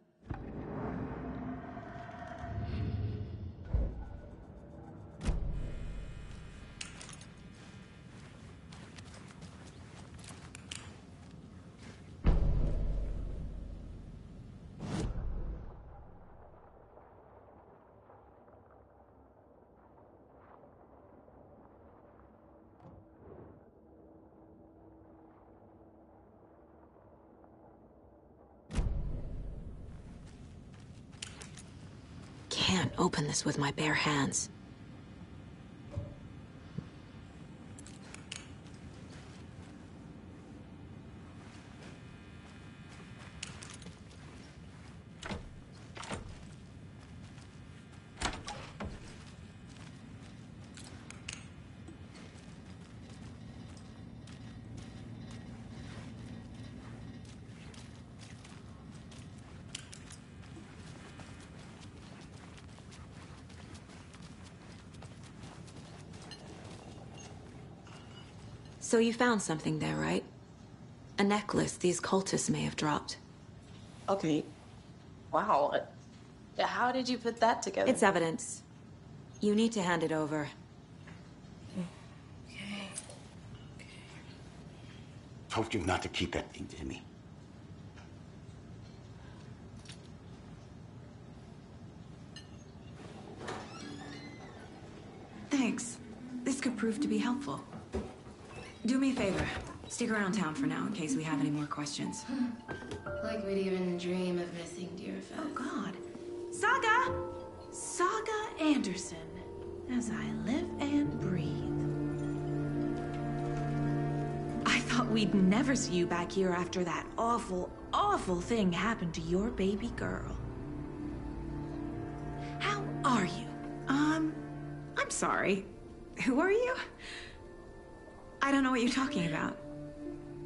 Can't open this with my bare hands. So you found something there, right? A necklace these cultists may have dropped. Okay. Wow. How did you put that together? It's evidence. You need to hand it over. Okay. Told you not to keep that thing to me. Thanks. This could prove to be helpful. Do me a favor. Stick around town for now in case we have any more questions. Like we'd even dream of missing Deerfest. Oh, God. Saga! Saga Anderson. As I live and breathe. I thought we'd never see you back here after that awful, awful thing happened to your baby girl. How are you? I'm sorry. Who are you? I don't know what you're talking about.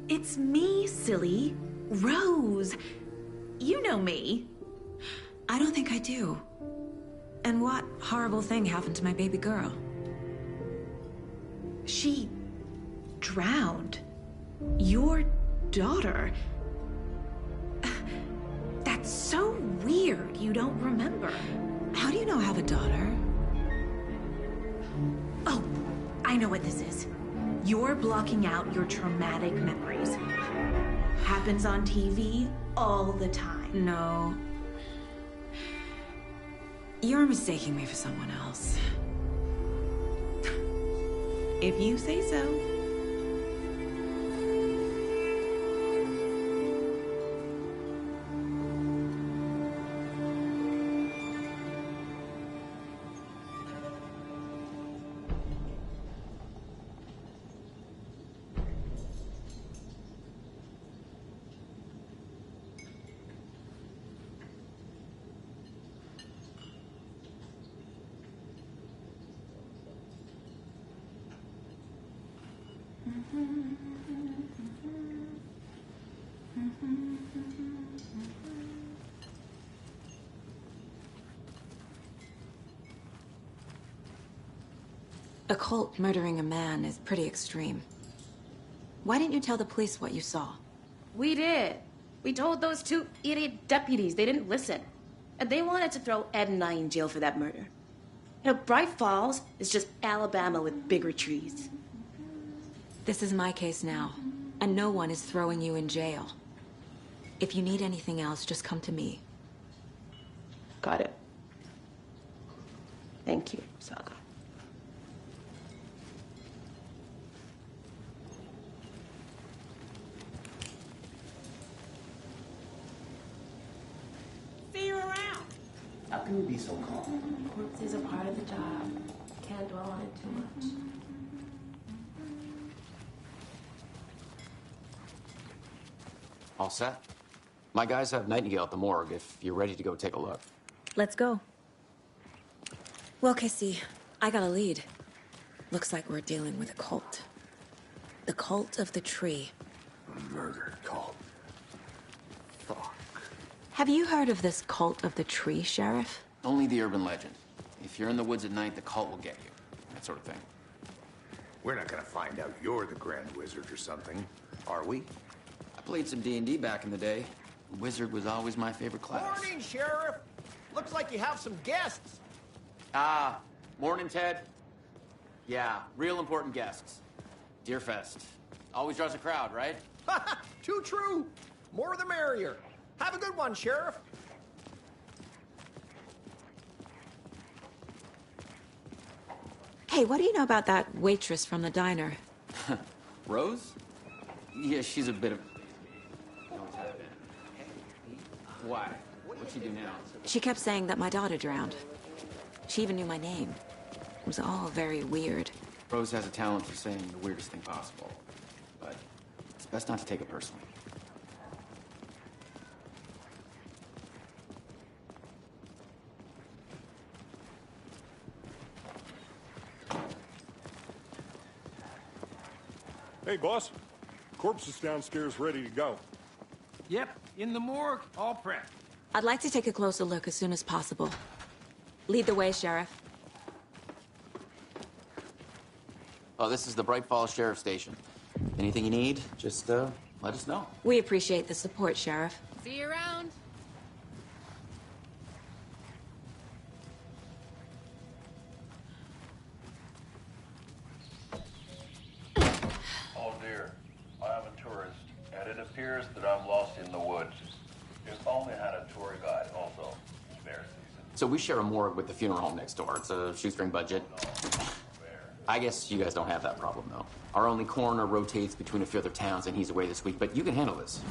It's me, silly. Rose. You know me. I don't think I do. And what horrible thing happened to my baby girl? She drowned. Your daughter. That's so weird you don't remember. How do you know I have a daughter? Oh, I know what this is. You're blocking out your traumatic memories. Happens on TV all the time. No. You're mistaking me for someone else. If you say so. A cult murdering a man is pretty extreme. Why didn't you tell the police what you saw? We did. We told those two idiot deputies. They didn't listen. And they wanted to throw Ed and I in jail for that murder. You know, Bright Falls is just Alabama with bigger trees. This is my case now, and no one is throwing you in jail. If you need anything else, just come to me. Got it. Thank you, Saga. See you around. How can you be so calm? Corpses are part of the job. Can't dwell on it too much. All set? My guys have Nightingale at the morgue if you're ready to go take a look. Let's go. Well, Casey, I got a lead. Looks like we're dealing with a cult. The Cult of the Tree. A murder cult. Fuck. Have you heard of this Cult of the Tree, Sheriff? Only the urban legend. If you're in the woods at night, the cult will get you. That sort of thing. We're not gonna find out you're the Grand Wizard or something, are we? I played some D&D back in the day. Wizard was always my favorite class. Morning, Sheriff. Looks like you have some guests. Ah, morning, Ted. Yeah, real important guests. Deerfest. Always draws a crowd, right? Too true. More the merrier. Have a good one, Sheriff. Hey, what do you know about that waitress from the diner? Rose? Yeah, she's a bit of... Why? What'd she do now? She kept saying that my daughter drowned. She even knew my name. It was all very weird. Rose has a talent for saying the weirdest thing possible. But it's best not to take it personally. Hey, boss. Corpse is downstairs ready to go. Yep, in the morgue, all prepped. I'd like to take a closer look as soon as possible. Lead the way, Sheriff. Oh, this is the Bright Falls Sheriff Station. Anything you need, just let us know. We appreciate the support, Sheriff. See you around. Oh dear, I am a tourist, and it appears that I'm lost in the woods. If only had a tour guide also. Bear season. So we share a morgue with the funeral home next door. It's a shoestring budget. I guess you guys don't have that problem, though. Our only coroner rotates between a few other towns, and he's away this week, but you can handle this.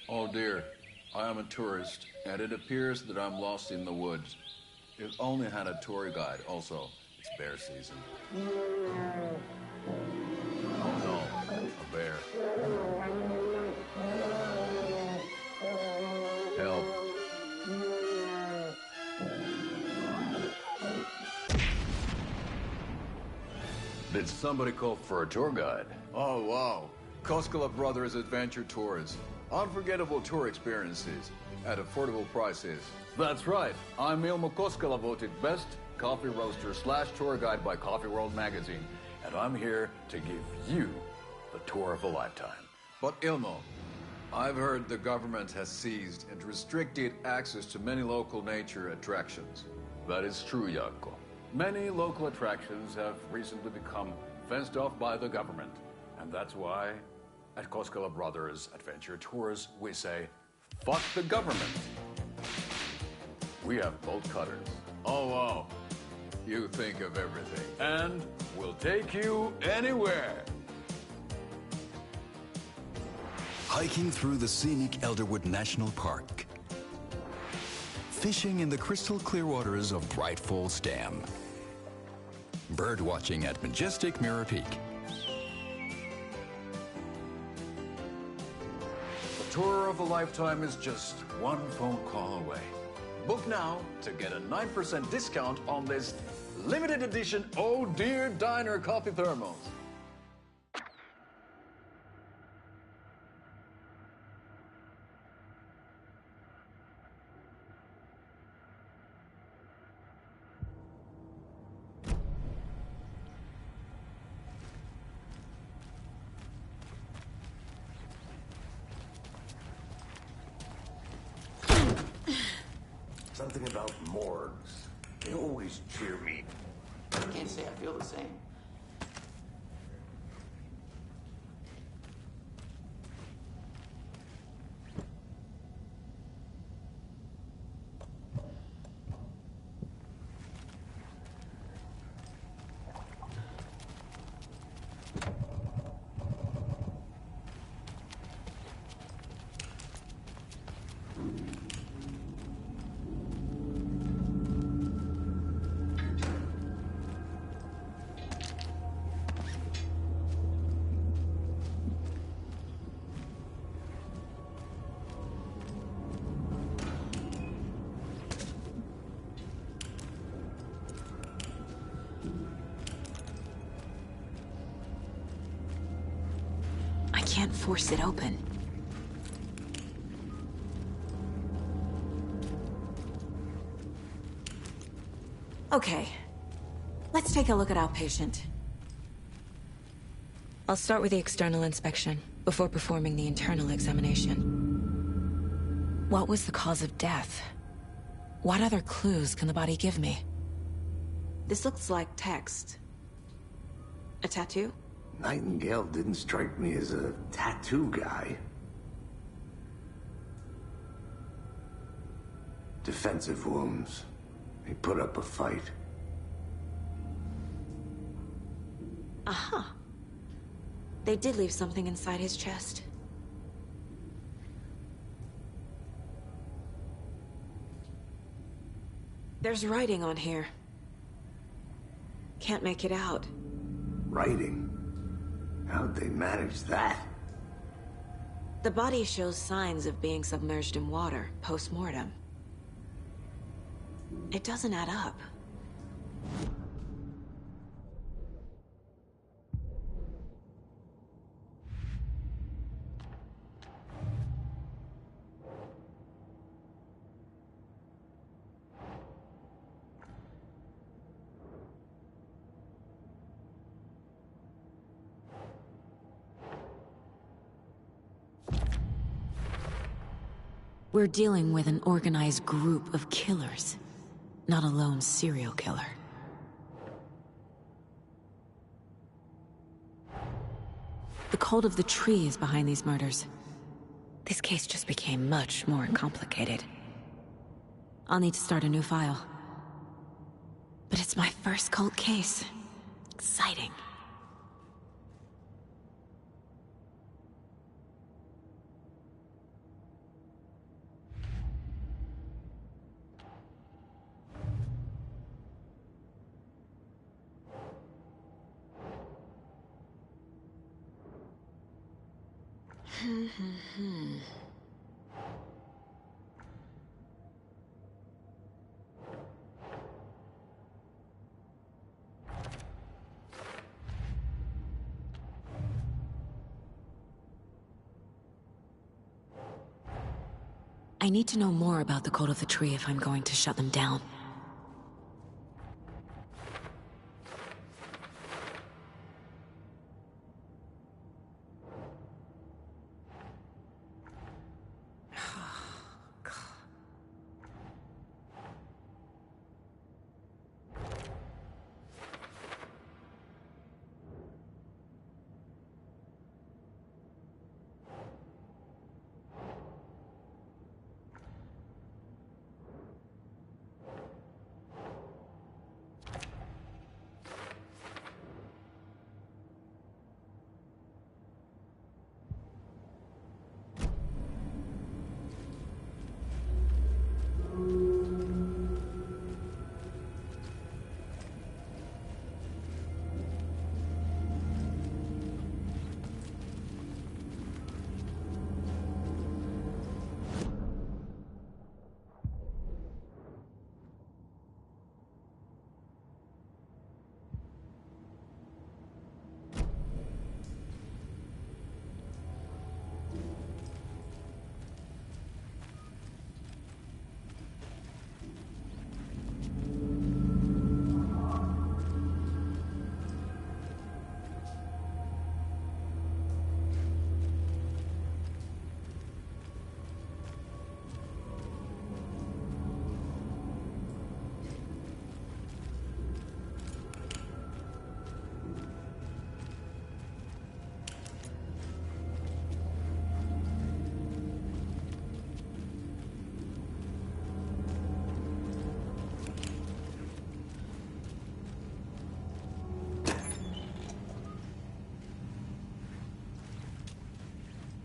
Oh dear, I am a tourist, and it appears that I'm lost in the woods. If only had a tour guide also. It's bear season. Oh no, a bear. Help. Did somebody call for a tour guide? Oh wow, Koskela Brothers Adventure Tours. Unforgettable tour experiences at affordable prices. That's right. I'm Ilmo Koskela, voted best coffee roaster / tour guide by Coffee World magazine. And I'm here to give you the tour of a lifetime. But Ilmo, I've heard the government has seized and restricted access to many local nature attractions. That is true, Jaakko. Many local attractions have recently become fenced off by the government. And that's why, at Koskela Brothers Adventure Tours, we say, fuck the government. We have bolt cutters. Oh, wow. You think of everything. And we'll take you anywhere. Hiking through the scenic Elderwood National Park. Fishing in the crystal clear waters of Bright Falls Dam. Bird watching at majestic Mirror Peak. The tour of a lifetime is just one phone call away. Book now to get a 9% discount on this limited edition Oh Dear Diner coffee thermos. Something about morgues. They always cheer me. I can't say I feel the same. Can't force it open. Okay, let's take a look at our patient. I'll start with the external inspection before performing the internal examination. What was the cause of death? What other clues can the body give me? This looks like text. A tattoo? Nightingale didn't strike me as a tattoo guy. Defensive wounds. He put up a fight. Aha. They did leave something inside his chest. There's writing on here. Can't make it out. Writing? How'd they manage that? The body shows signs of being submerged in water post-mortem. It doesn't add up. We're dealing with an organized group of killers, not a lone serial killer. The cult of the tree is behind these murders. This case just became much more complicated. I'll need to start a new file. But it's my first cult case. Exciting. I need to know more about the Cult of the Tree if I'm going to shut them down.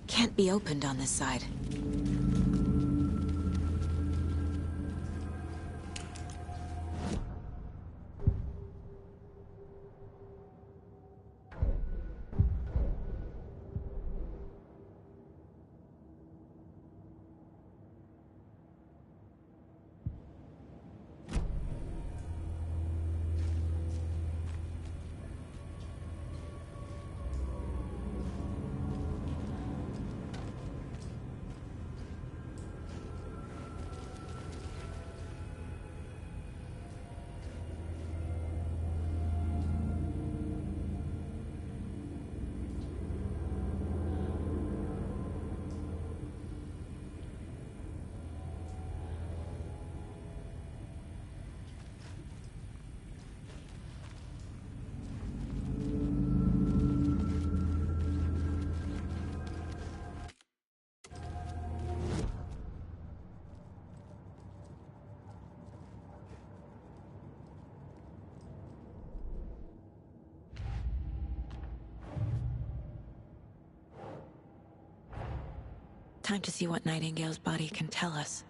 Can't be opened on this side. Time to see what Nightingale's body can tell us.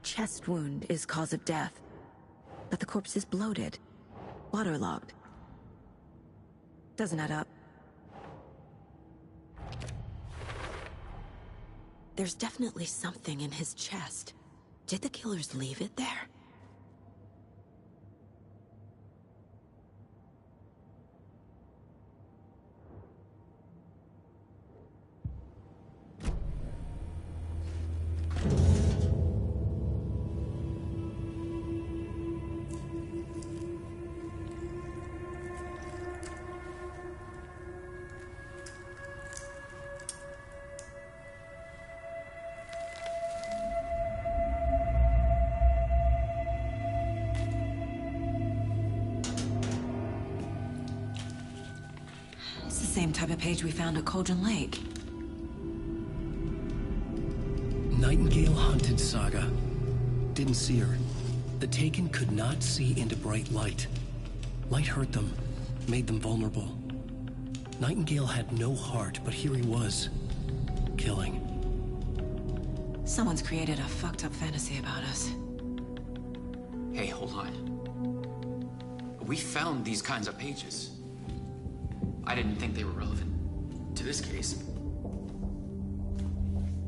Chest wound is cause of death, but the corpse is bloated, waterlogged. Doesn't add up. There's definitely something in his chest. Did the killers leave it there? Same type of page we found at Cauldron Lake. Nightingale hunted Saga. Didn't see her. The Taken could not see into bright light. Light hurt them, made them vulnerable. Nightingale had no heart, but here he was, killing. Someone's created a fucked up fantasy about us. Hey, hold on. We found these kinds of pages. I didn't think they were relevant to this case.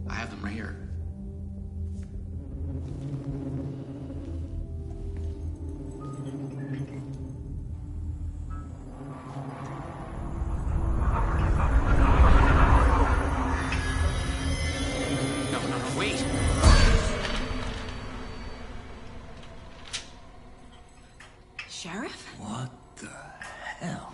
I have them right here. No, wait! Sheriff? What the hell?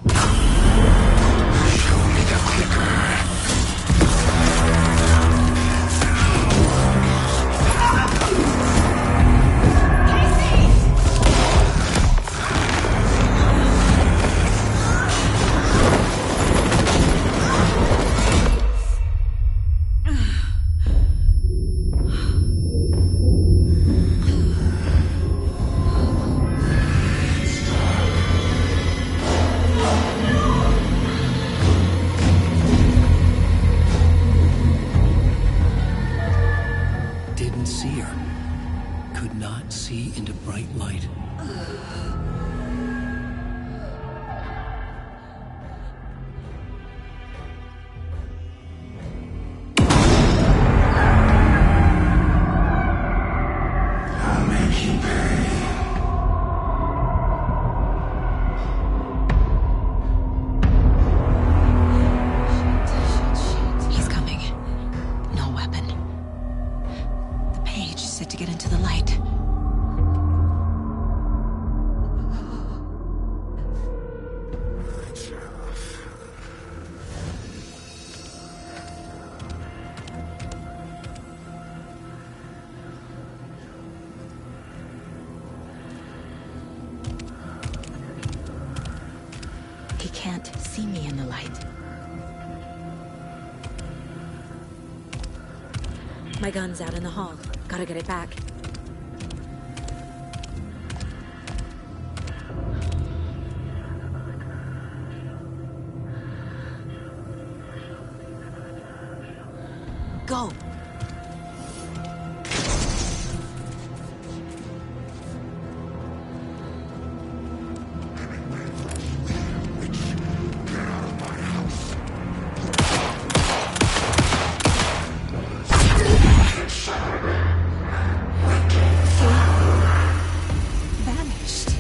can't see me in the light. My gun's out in the hall. Gotta get it back. Go! Vanished.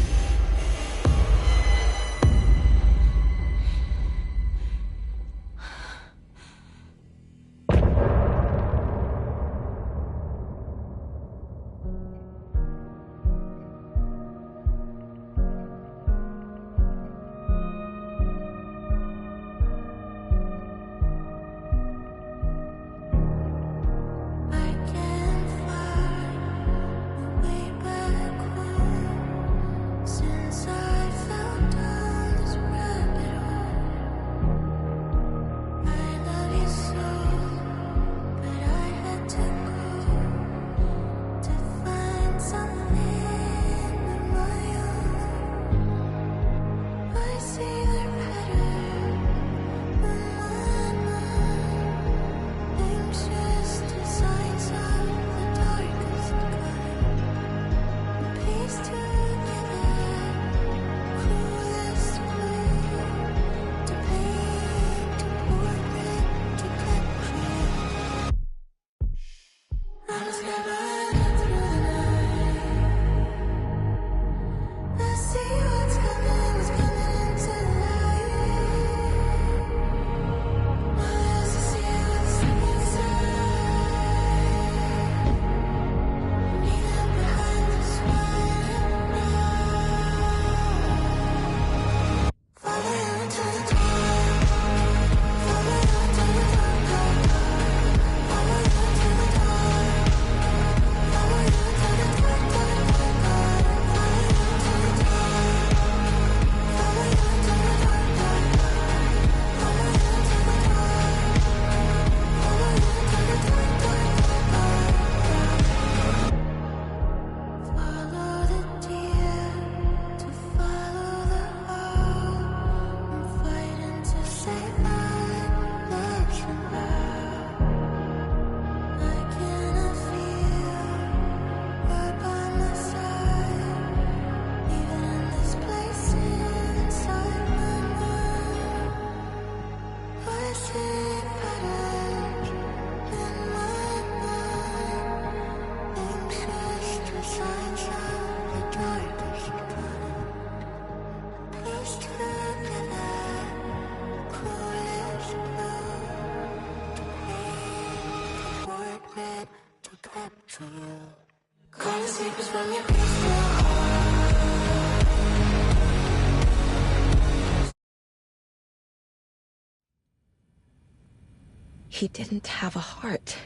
He didn't have a heart,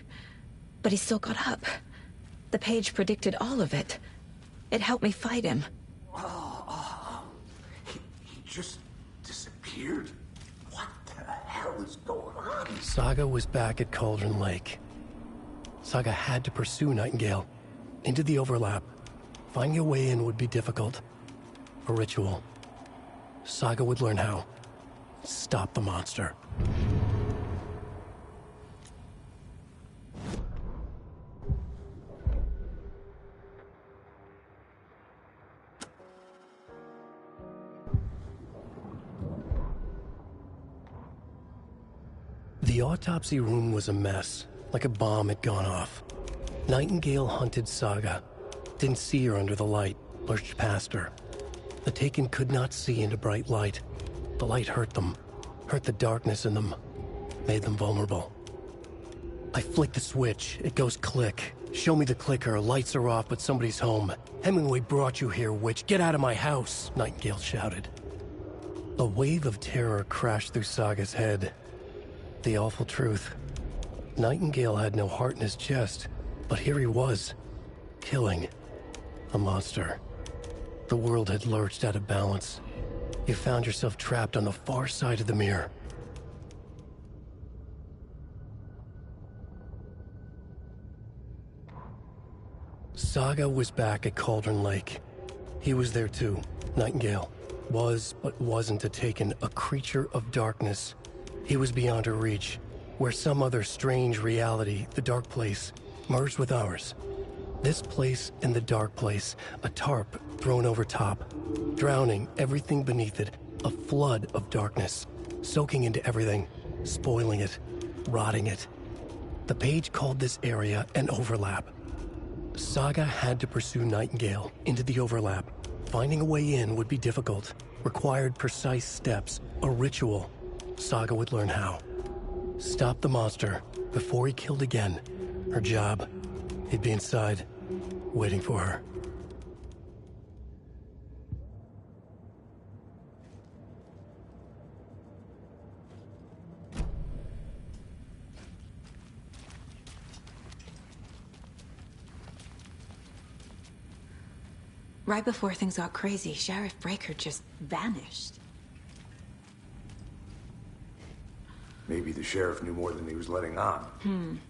but he still got up. The page predicted all of it. It helped me fight him. He just disappeared? What the hell is going on? Saga was back at Cauldron Lake. Saga had to pursue Nightingale. Into the overlap. Finding a way in would be difficult. A ritual. Saga would learn how. Stop the monster. The autopsy room was a mess, like a bomb had gone off. Nightingale hunted Saga. Didn't see her under the light, lurched past her. The Taken could not see into bright light. The light hurt them, hurt the darkness in them, made them vulnerable. I flick the switch, it goes click. Show me the clicker, lights are off, but somebody's home. Hemingway brought you here, witch. Get out of my house, Nightingale shouted. A wave of terror crashed through Saga's head. The awful truth. Nightingale had no heart in his chest, but here he was, killing a monster. The world had lurched out of balance. you found yourself trapped on the far side of the mirror. Saga was back at Cauldron Lake. He was there too, Nightingale. Was, but wasn't a Taken, a creature of darkness. He was beyond her reach, where some other strange reality, the Dark Place, merged with ours. This place and the Dark Place, a tarp thrown over top, drowning everything beneath it, a flood of darkness, soaking into everything, spoiling it, rotting it. The page called this area an overlap. Saga had to pursue Nightingale into the overlap. Finding a way in would be difficult, required precise steps, a ritual. Saga would learn how. Stop the monster before he killed again. Her job. He'd be inside, waiting for her. Right before things got crazy, Sheriff Breaker just vanished. Maybe the sheriff knew more than he was letting on.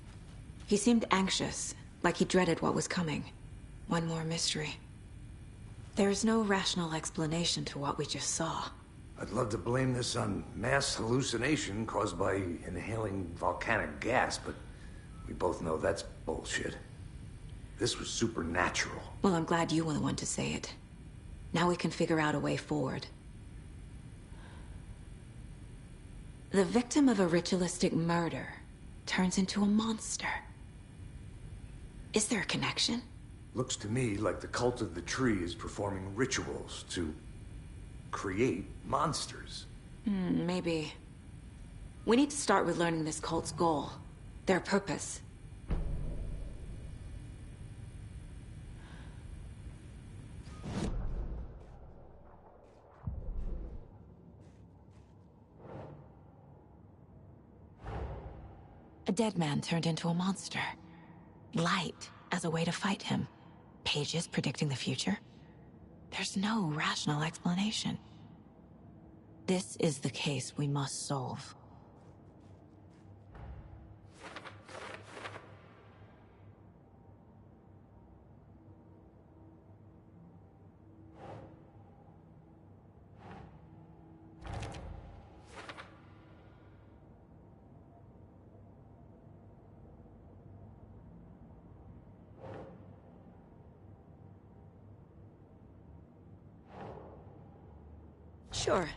He seemed anxious, like he dreaded what was coming. One more mystery. There's no rational explanation to what we just saw. I'd love to blame this on mass hallucination caused by inhaling volcanic gas, but we both know that's bullshit. This was supernatural. Well, I'm glad you were the one to say it. Now we can figure out a way forward. The victim of a ritualistic murder turns into a monster. Is there a connection? Looks to me like the cult of the tree is performing rituals to create monsters. Maybe. We need to start with learning this cult's goal, their purpose. A dead man turned into a monster. Light as a way to fight him. Pages predicting the future. There's no rational explanation. This is the case we must solve. Sure.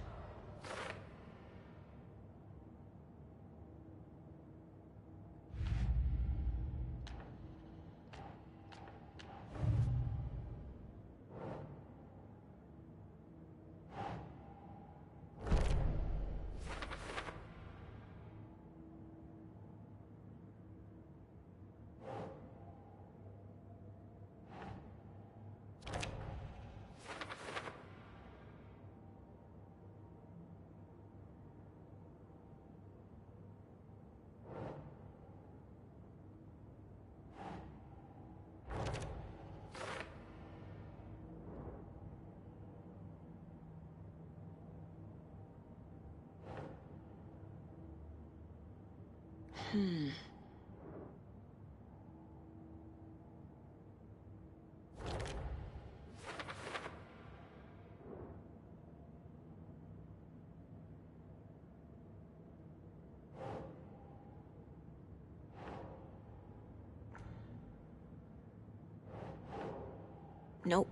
Nope.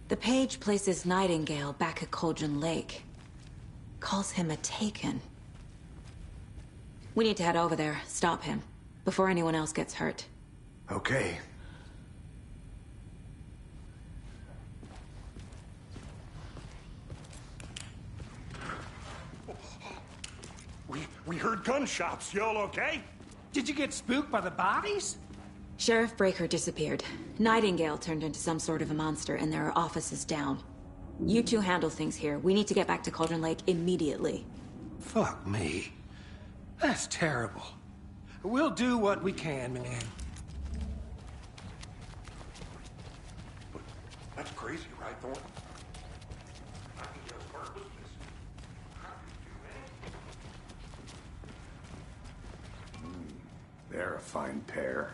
The page places Nightingale back at Cauldron Lake. Calls him a Taken. We need to head over there, stop him, before anyone else gets hurt. Okay. We heard gunshots. Y'all okay? Did you get spooked by the bodies? Sheriff Breaker disappeared. Nightingale turned into some sort of a monster, and there are offices down. You two handle things here. We need to get back to Cauldron Lake immediately. Fuck me. That's terrible. We'll do what we can, man. But that's crazy, right, Thornton? They're a fine pair.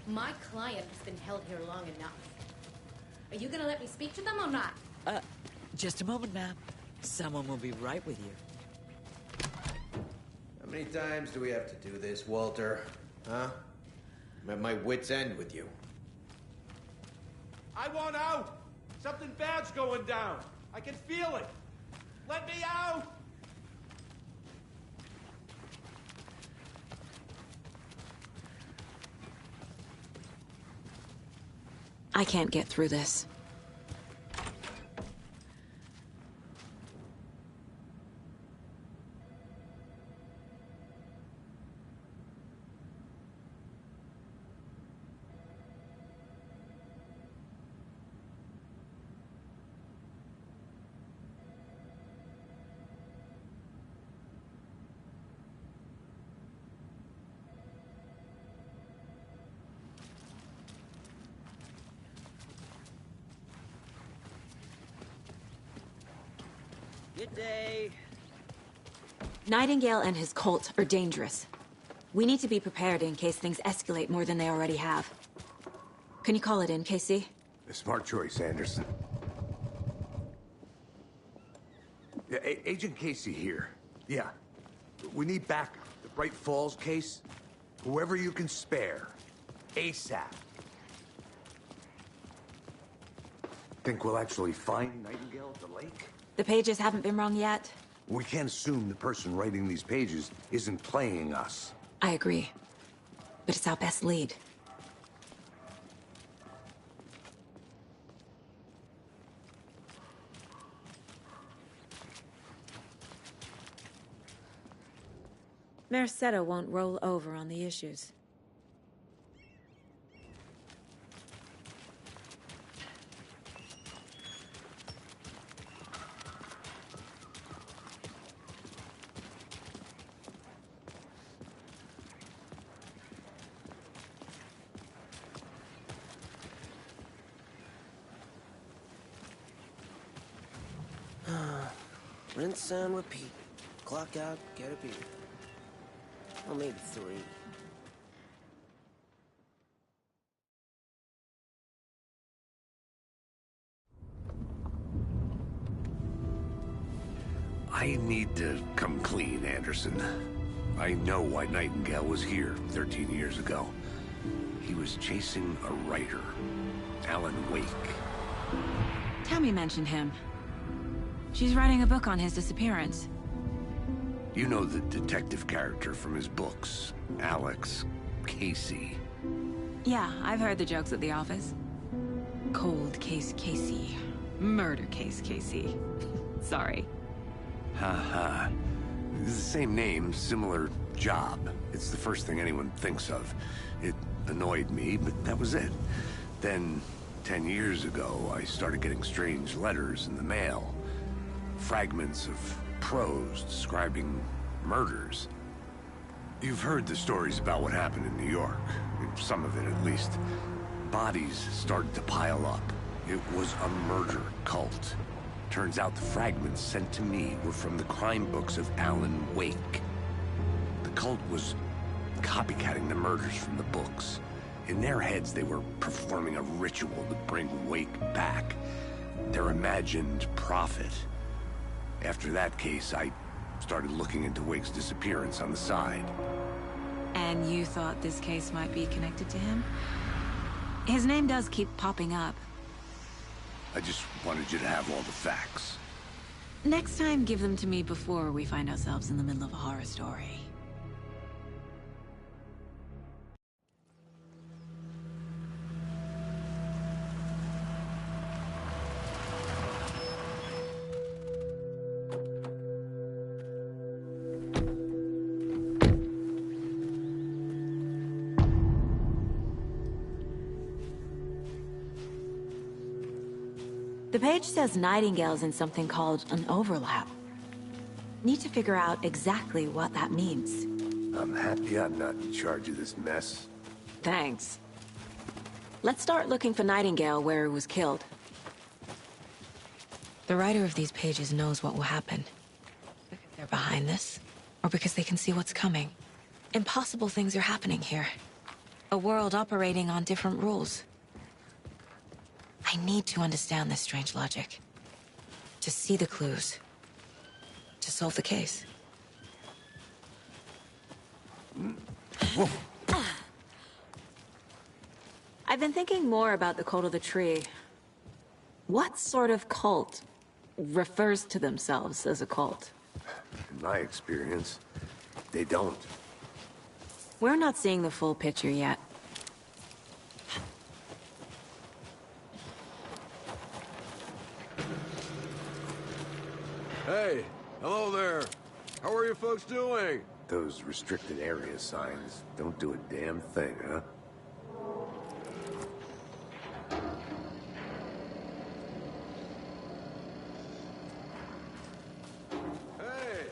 My client has been held here long enough. Are you gonna let me speak to them or not? Just a moment, ma'am. Someone will be right with you. How many times do we have to do this, Walter? Huh? I'm at my wit's end with you. I want out! Something bad's going down! I can feel it! Let me out! I can't get through this. Good day. Nightingale and his cult are dangerous. We need to be prepared in case things escalate more than they already have. Can you call it in, Casey? A smart choice, Anderson. Yeah, Agent Casey here. Yeah. We need backup. The Bright Falls case. Whoever you can spare. ASAP. Think we'll actually find Nightingale at the lake? The pages haven't been wrong yet. We can't assume the person writing these pages isn't playing us. I agree. But it's our best lead. Mercado won't roll over on the issues. Rinse and repeat. Clock out, get a beer. Or maybe 3. I need to come clean, Anderson. I know why Nightingale was here 13 years ago. He was chasing a writer, Alan Wake. Tammy mentioned him. She's writing a book on his disappearance. You know the detective character from his books, Alex Casey. Yeah, I've heard the jokes at the office. Cold case Casey. Murder case Casey. Sorry. Ha. It's the same name, similar job. It's the first thing anyone thinks of. It annoyed me, but that was it. Then, 10 years ago, I started getting strange letters in the mail. Fragments of prose describing murders. You've heard the stories about what happened in New York. Some of it, at least. Bodies started to pile up. It was a murder cult. Turns out the fragments sent to me were from the crime books of Alan Wake. The cult was copycatting the murders from the books. In their heads, they were performing a ritual to bring Wake back. Their imagined prophet. After that case, I started looking into Wake's disappearance on the side. And you thought this case might be connected to him? His name does keep popping up. I just wanted you to have all the facts. Next time, give them to me before we find ourselves in the middle of a horror story. The page says Nightingale's in something called an overlap. Need to figure out exactly what that means. I'm happy I'm not in charge of this mess. Thanks. Let's start looking for Nightingale where he was killed. The writer of these pages knows what will happen. Because they're behind this, or because they can see what's coming. Impossible things are happening here. A world operating on different rules. I need to understand this strange logic. To see the clues. To solve the case. I've been thinking more about the cult of the tree. What sort of cult refers to themselves as a cult? In my experience, they don't. We're not seeing the full picture yet. Hey, hello there. How are you folks doing? Those restricted area signs don't do a damn thing, huh? Hey,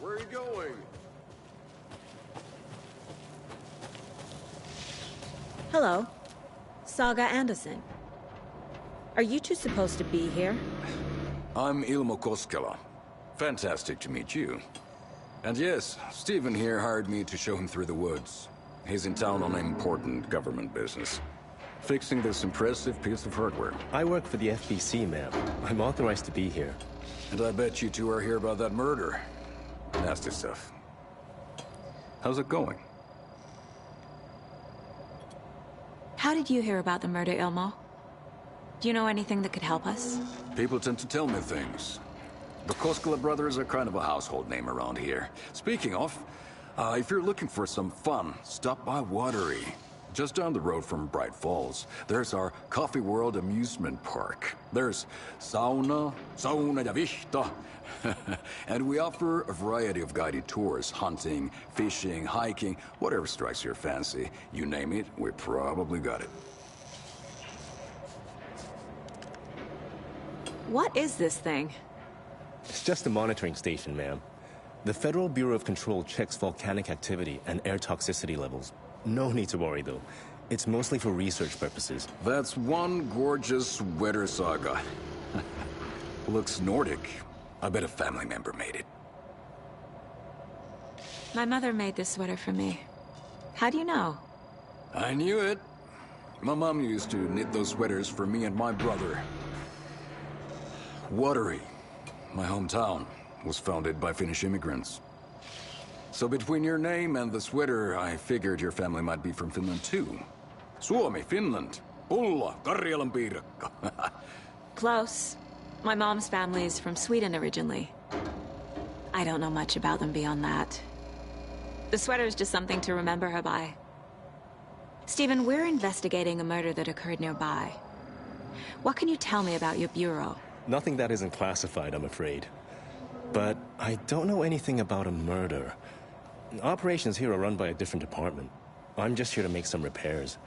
where are you going? Hello. Saga Anderson. Are you two supposed to be here? I'm Ilmo Koskela. Fantastic to meet you. And yes, Stephen here hired me to show him through the woods. He's in town on important government business. Fixing this impressive piece of hardware. I work for the FBC, ma'am. I'm authorized to be here. And I bet you two are here about that murder. Nasty stuff. How's it going? How did you hear about the murder, Ilmo? Do you know anything that could help us? People tend to tell me things. The Koskela brothers are kind of a household name around here. Speaking of, if you're looking for some fun, stop by Watery. Just down the road from Bright Falls, there's our Coffee World amusement park. There's sauna ja vihta. And we offer a variety of guided tours, hunting, fishing, hiking, whatever strikes your fancy. You name it, we probably got it. What is this thing? It's just a monitoring station, ma'am. The Federal Bureau of Control checks volcanic activity and air toxicity levels. No need to worry, though. It's mostly for research purposes. That's one gorgeous sweater, Saga. Looks Nordic. I bet a family member made it. My mother made this sweater for me. How do you know? I knew it. My mom used to knit those sweaters for me and my brother. Watery, my hometown, was founded by Finnish immigrants. So between your name and the sweater, I figured your family might be from Finland too. Suomi, Finland. Pulla, Karjalan piirakka. Close. My mom's family is from Sweden originally. I don't know much about them beyond that. The sweater is just something to remember her by. Stephen, we're investigating a murder that occurred nearby. What can you tell me about your bureau? Nothing that isn't classified, I'm afraid. But I don't know anything about a murder. Operations here are run by a different department. I'm just here to make some repairs.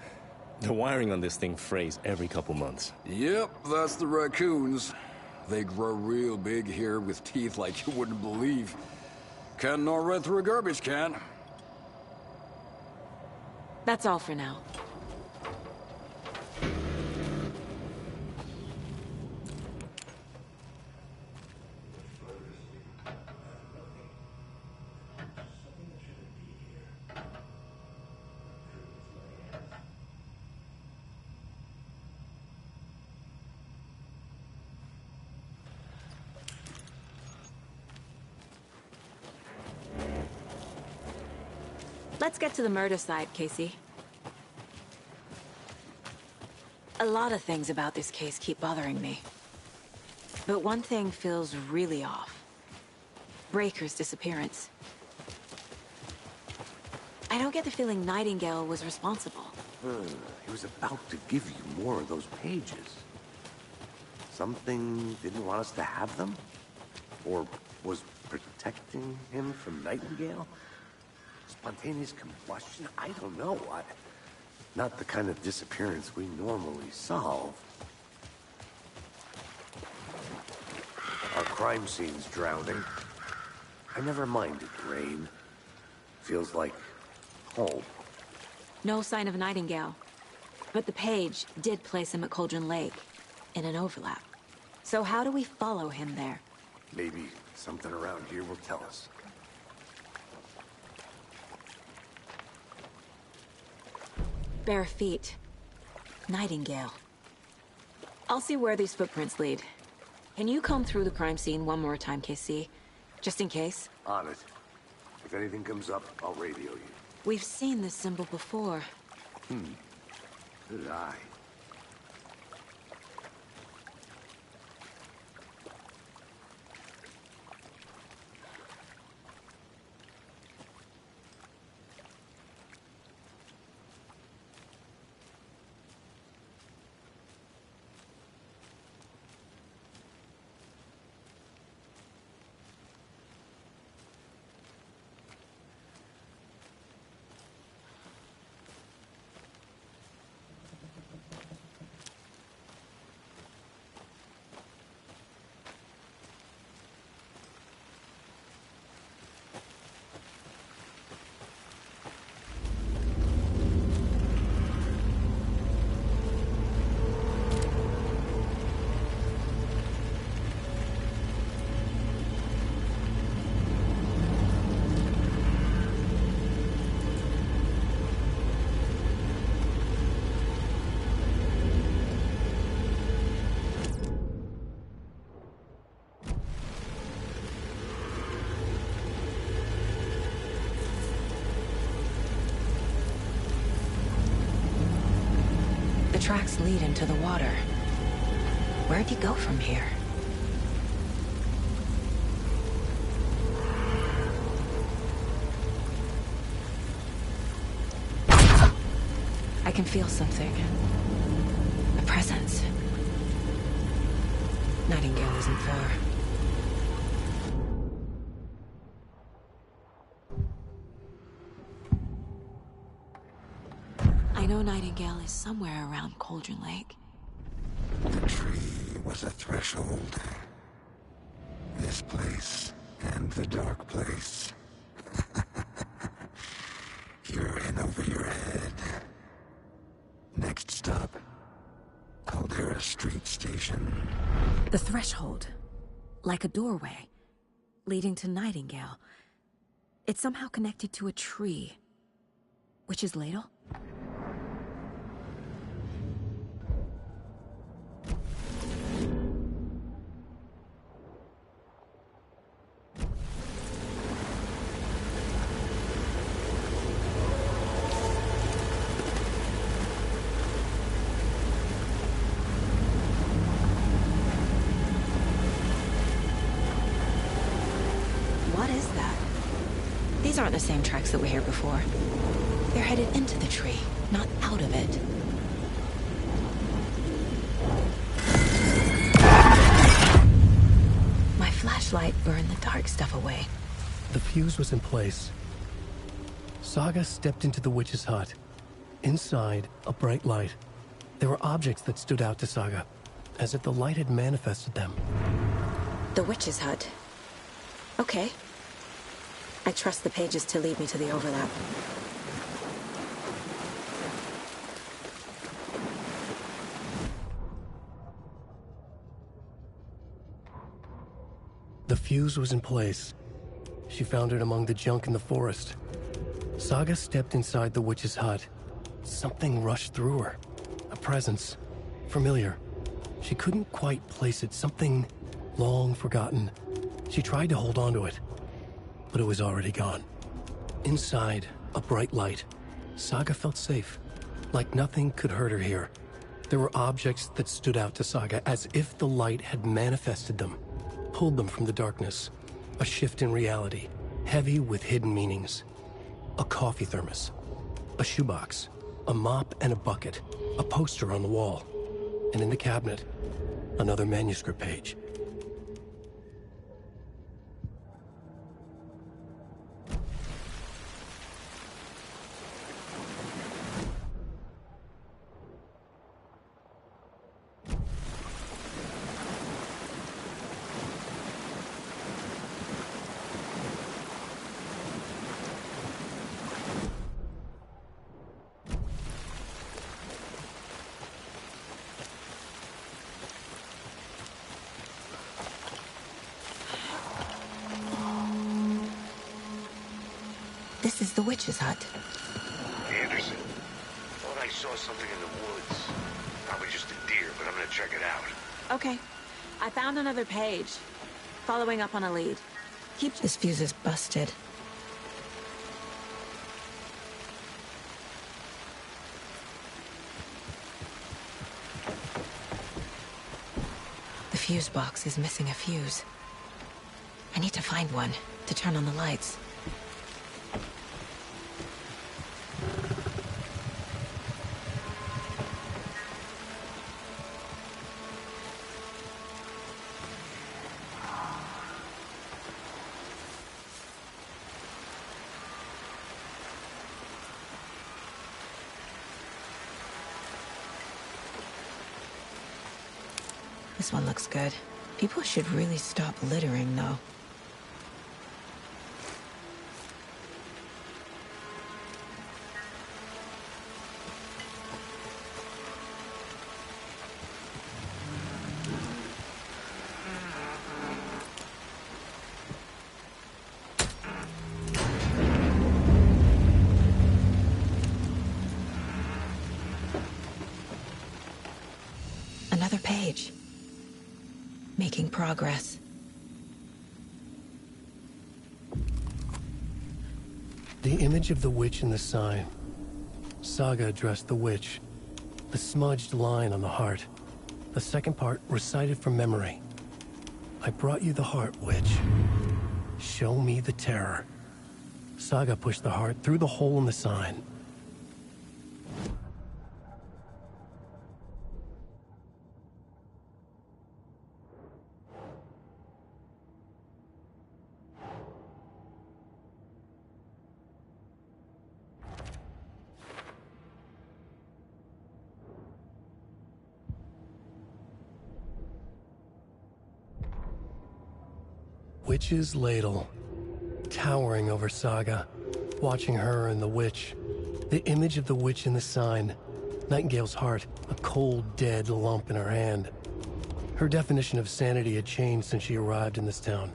The wiring on this thing frays every couple months. Yep, that's the raccoons. They grow real big here with teeth like you wouldn't believe. Can't gnaw right through a garbage can. That's all for now. Let's get to the murder site, Casey. A lot of things about this case keep bothering me. But one thing feels really off. Breaker's disappearance. I don't get the feeling Nightingale was responsible. He was about to give you more of those pages. Something didn't want us to have them? Or was protecting him from Nightingale? Spontaneous combustion? I don't know. Not the kind of disappearance we normally solve. Our crime scene's drowning. I never minded rain. Feels like home. No sign of Nightingale. But the page did place him at Cauldron Lake, in an overlap. So how do we follow him there? Maybe something around here will tell us. Bare feet. Nightingale. I'll see where these footprints lead. Can you comb through the crime scene one more time, KC? Just in case? On it. If anything comes up, I'll radio you. We've seen this symbol before. Good eye. The tracks lead into the water. Where'd he go from here? I can feel something. A presence. Nightingale isn't far. I know Nightingale is somewhere around Cauldron Lake. The tree was a threshold. This place and the dark place. You're in over your head. Next stop, Caldera Street Station. The threshold. Like a doorway. Leading to Nightingale. It's somehow connected to a tree. Witch's Ladle? What is that? These aren't the same tracks that were here before. They're headed into the tree, not out of it. My flashlight burned the dark stuff away. The fuse was in place. Saga stepped into the witch's hut. Inside, a bright light. There were objects that stood out to Saga, as if the light had manifested them. The witch's hut. Okay. I trust the pages to lead me to the overlap. The fuse was in place. She found it among the junk in the forest. Saga stepped inside the witch's hut. Something rushed through her. A presence. Familiar. She couldn't quite place it. Something long forgotten. She tried to hold on to it, but it was already gone. Inside, a bright light. Saga felt safe, like nothing could hurt her here. There were objects that stood out to Saga as if the light had manifested them, pulled them from the darkness. A shift in reality, heavy with hidden meanings. A coffee thermos, a shoebox, a mop and a bucket, a poster on the wall, and in the cabinet, another manuscript page. This is the witch's hut. Anderson, thought I saw something in the woods. Probably just a deer, but I'm gonna check it out. Okay. I found another page. Following up on a lead. Keep... This fuse is busted. The fuse box is missing a fuse. I need to find one to turn on the lights. This one looks good. People should really stop littering, though. Another page. Making progress. The image of the witch in the sign. Saga addressed the witch. The smudged line on the heart. The second part recited from memory. I brought you the heart, witch. Show me the terror. Saga pushed the heart through the hole in the sign. Witch's ladle, towering over Saga, watching her and the witch. The image of the witch in the sign. Nightingale's heart, a cold, dead lump in her hand. Her definition of sanity had changed since she arrived in this town.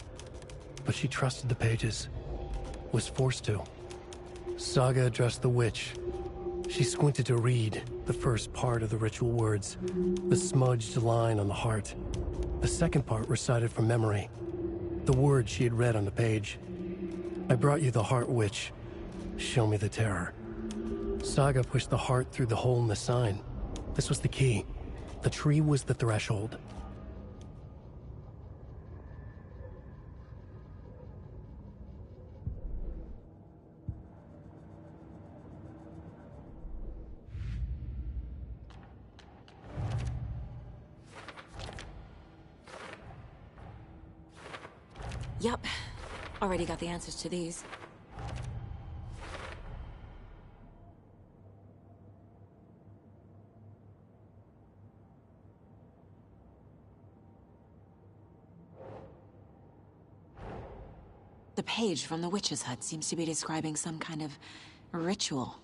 But she trusted the pages. Was forced to. Saga addressed the witch. She squinted to read the first part of the ritual words. The smudged line on the heart. The second part recited from memory. The words she had read on the page. I brought you the heart, witch. Show me the terror. Saga pushed the heart through the hole in the sign. This was the key. The tree was the threshold. Yup. Already got the answers to these. The page from the witch's hut seems to be describing some kind of ritual.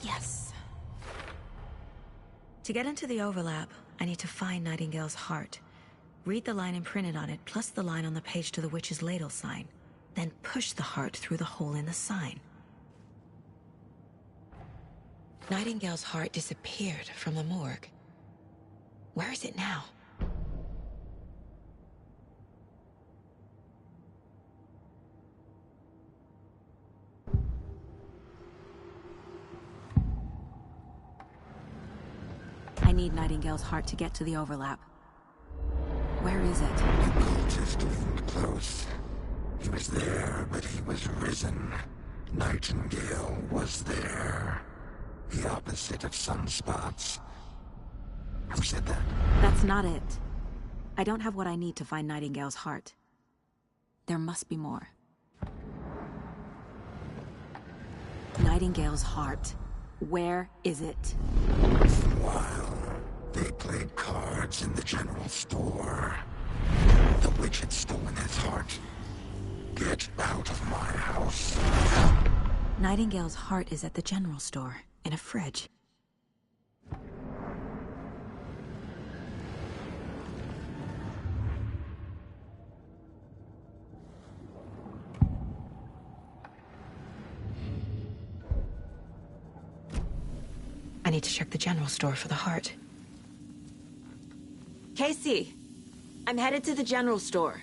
Yes. To get into the overlap, I need to find Nightingale's heart. Read the line imprinted on it, plus the line on the page to the witch's ladle sign. Then push the heart through the hole in the sign. Nightingale's heart disappeared from the morgue. Where is it now? I need Nightingale's heart to get to the overlap. Where is it? The cultist leaned close. He was there, but he was risen. Nightingale was there. The opposite of sunspots. Who said that? That's not it. I don't have what I need to find Nightingale's heart. There must be more. Nightingale's heart. Where is it? While they played cards in the general store, the witch had stolen his heart. Get out of my house. Nightingale's heart is at the general store, in a fridge. I need to check the general store for the heart. Casey! I'm headed to the general store.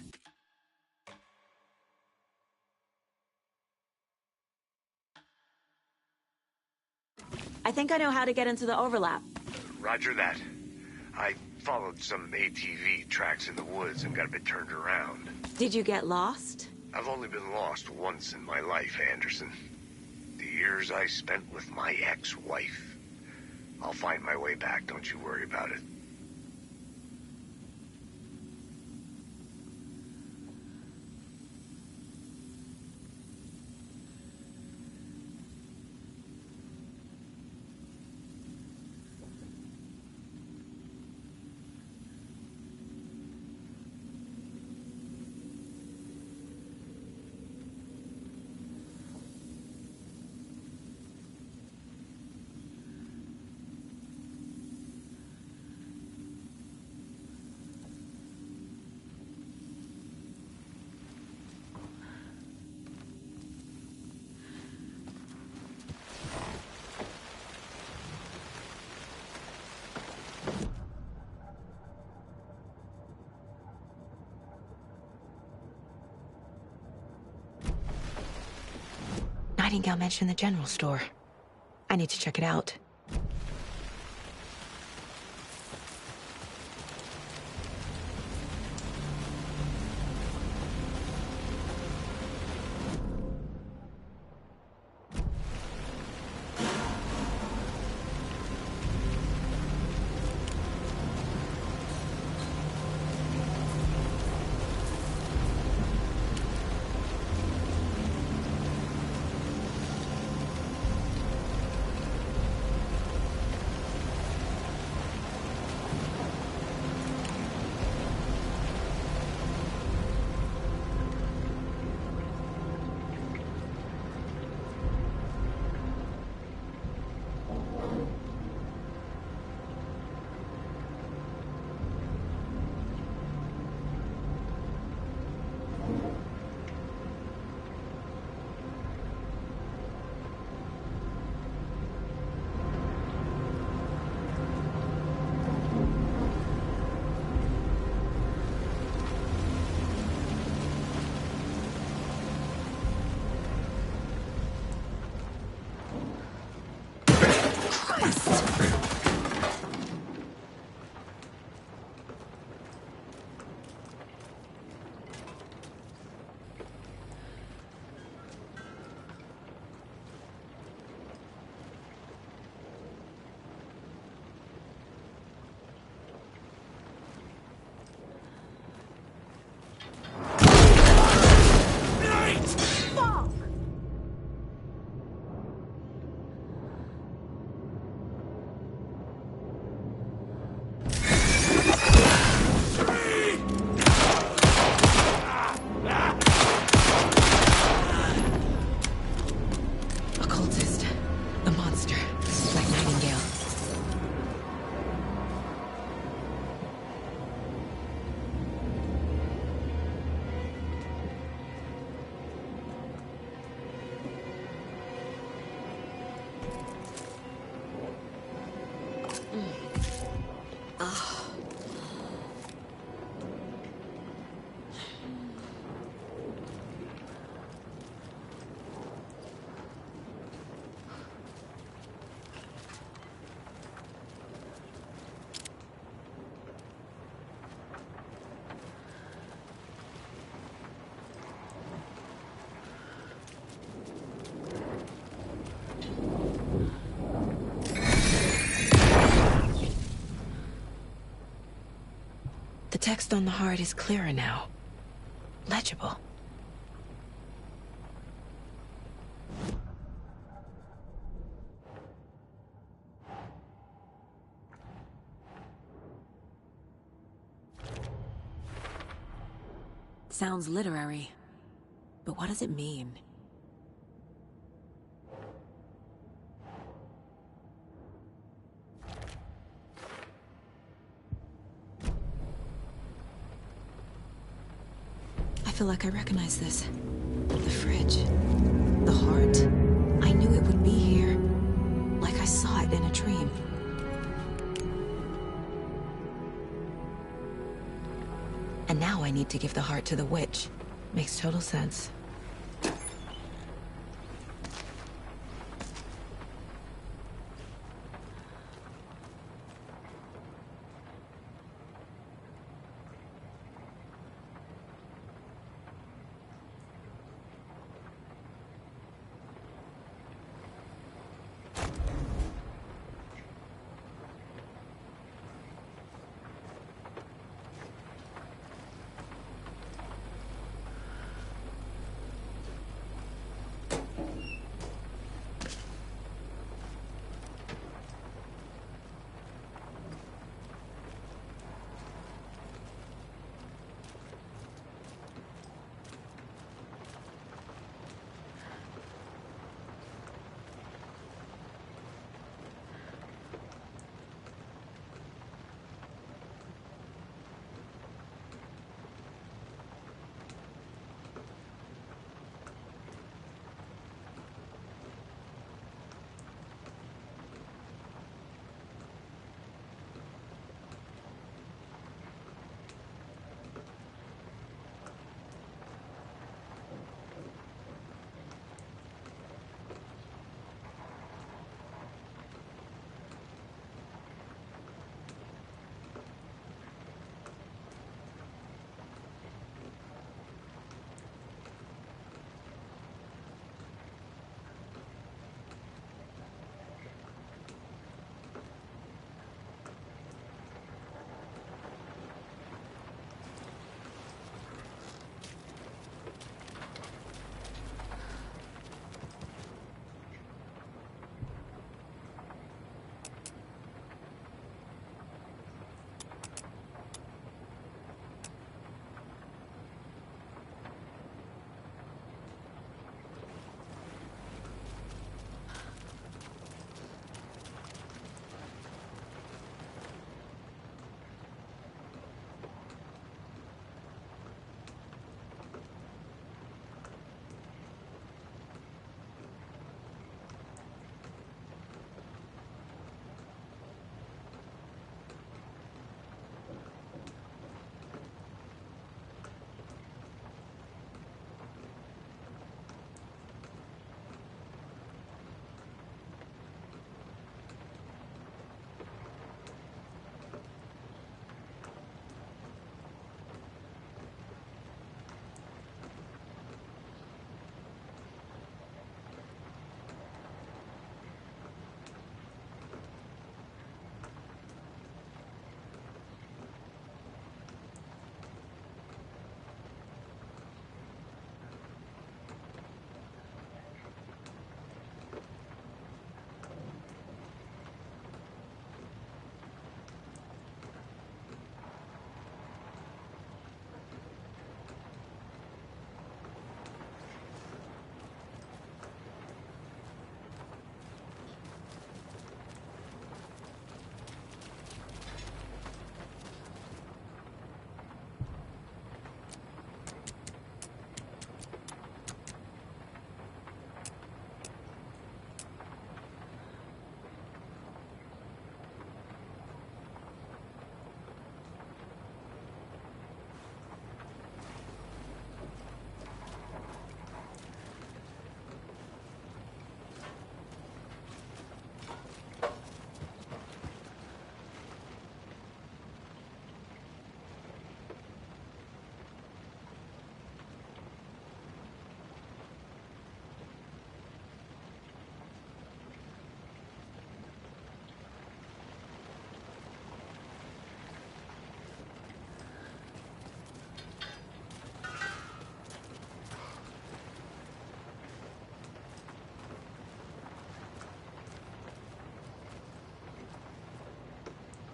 I think I know how to get into the overlap. Roger that. I followed some ATV tracks in the woods and got a bit turned around. Did you get lost? I've only been lost once in my life, Anderson. The years I spent with my ex-wife. I'll find my way back, don't you worry about it. Nightingale mentioned the general store. I need to check it out. text on the heart is clearer now. Legible. Sounds literary, but what does it mean? I feel like I recognize this. The fridge. The heart. I knew it would be here. Like I saw it in a dream. And now I need to give the heart to the witch. Makes total sense.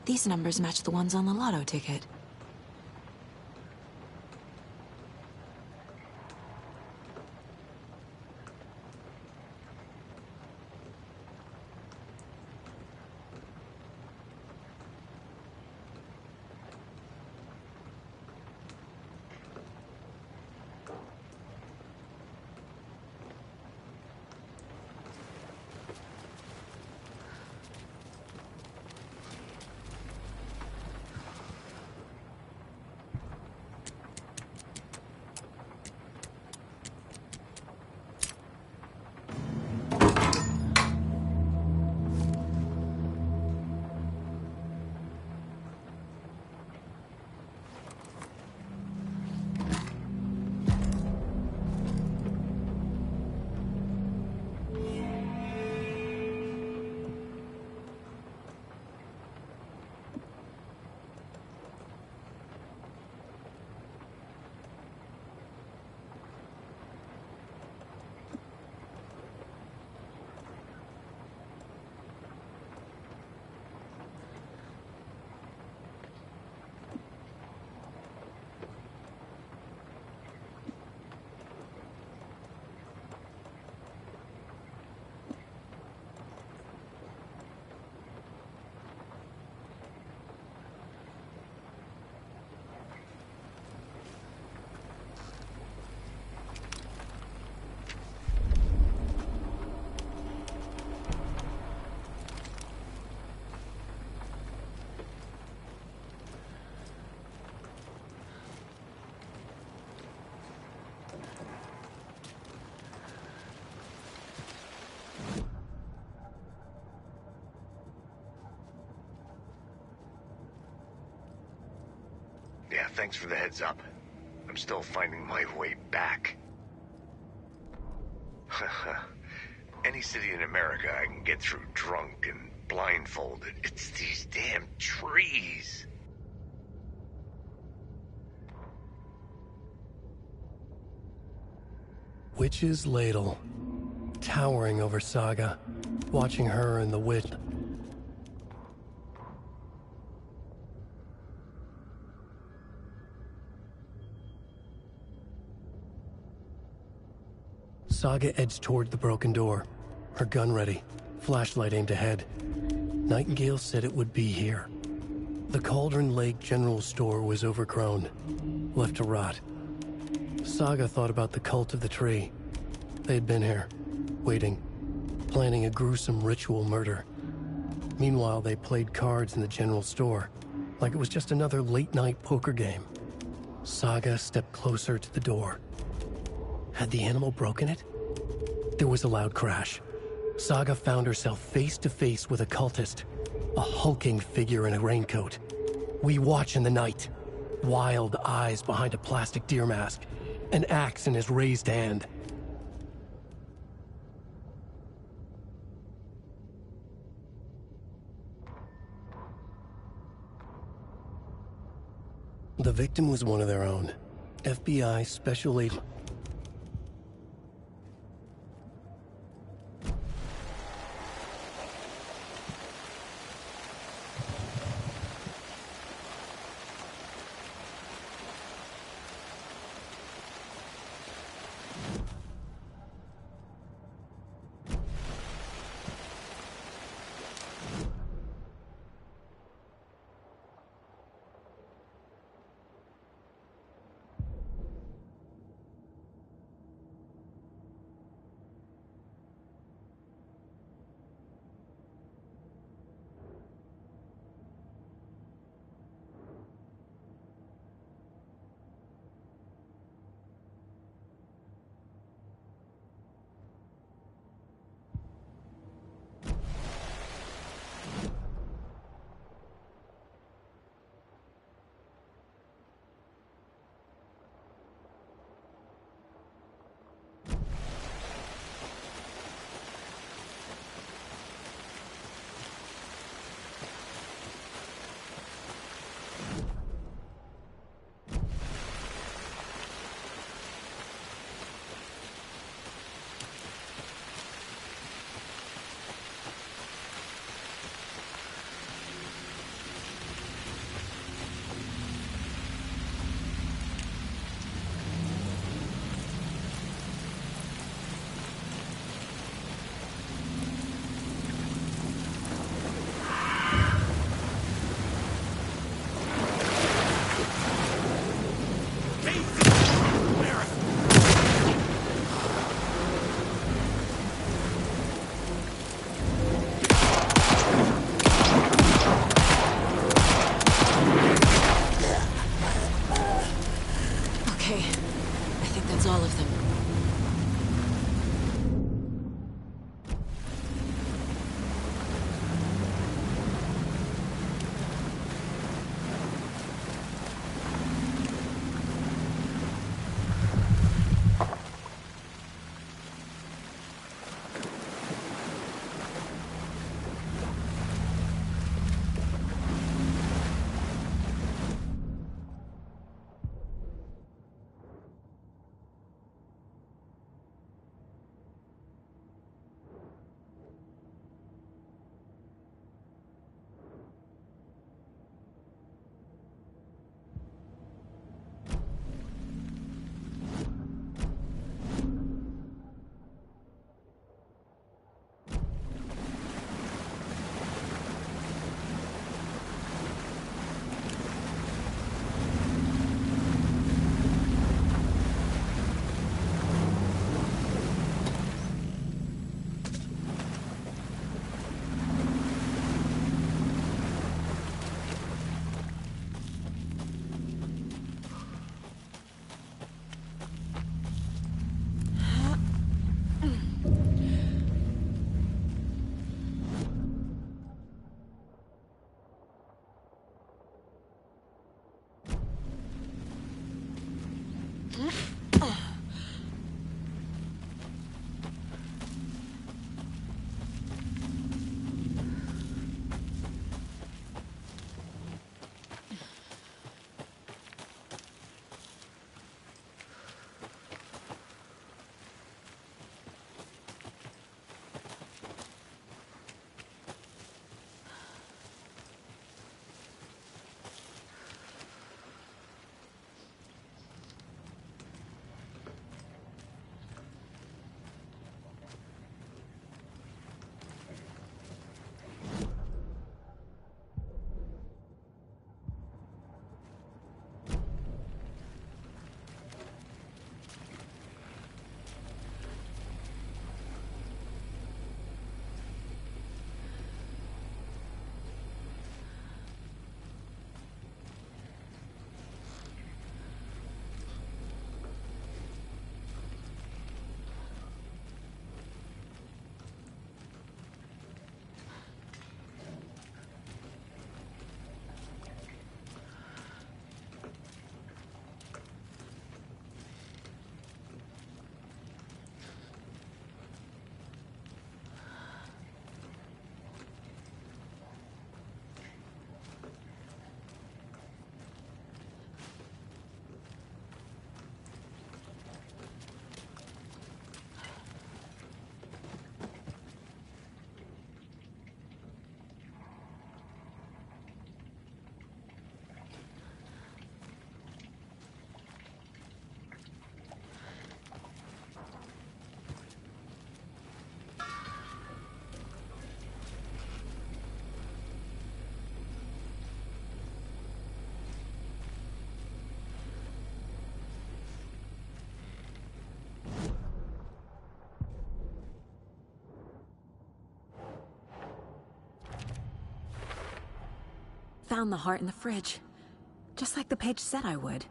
These numbers match the ones on the lotto ticket. Yeah, thanks for the heads up. I'm still finding my way back. Any city in America I can get through drunk and blindfolded. It's these damn trees. Witch's Ladle, towering over Saga, watching her and the witch. Saga edged toward the broken door, her gun ready, flashlight aimed ahead. Nightingale said it would be here. The Cauldron Lake General Store was overgrown, left to rot. Saga thought about the cult of the tree. They had been here, waiting, planning a gruesome ritual murder. Meanwhile, they played cards in the general store, like it was just another late-night poker game. Saga stepped closer to the door. Had the animal broken it? There was a loud crash. Saga found herself face to face with a cultist, a hulking figure in a raincoat. We watch in the night. Wild eyes behind a plastic deer mask, an axe in his raised hand. The victim was one of their own. FBI Special Agent. Okay, I think that's all of them. Found the heart in the fridge. Just like the page said I would.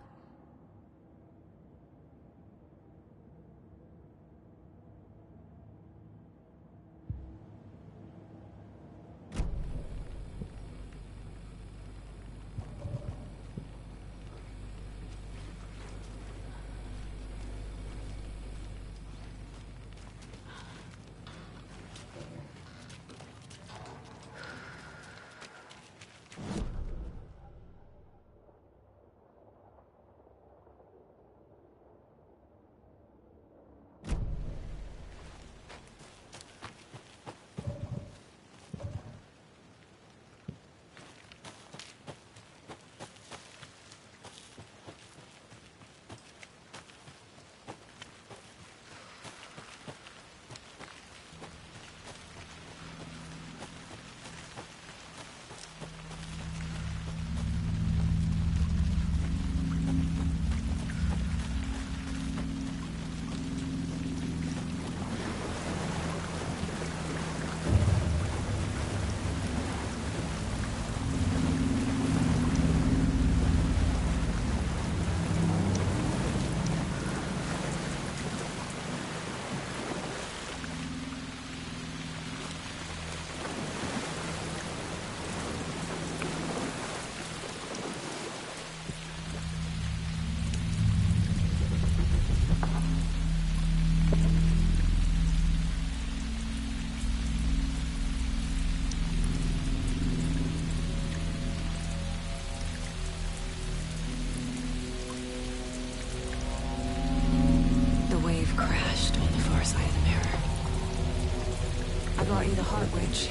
brought you the heart, witch.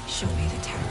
Show me the terror.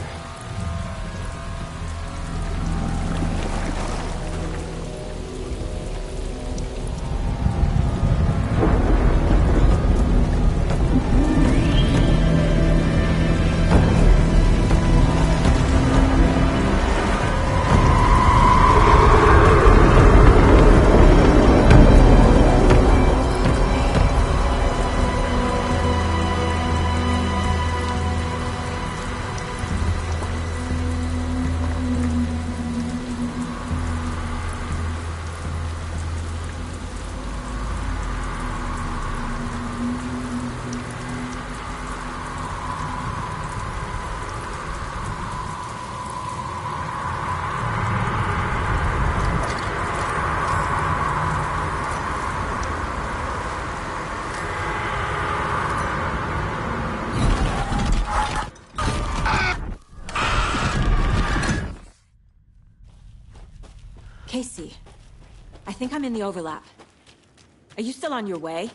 Casey, I think I'm in the overlap. Are you still on your way?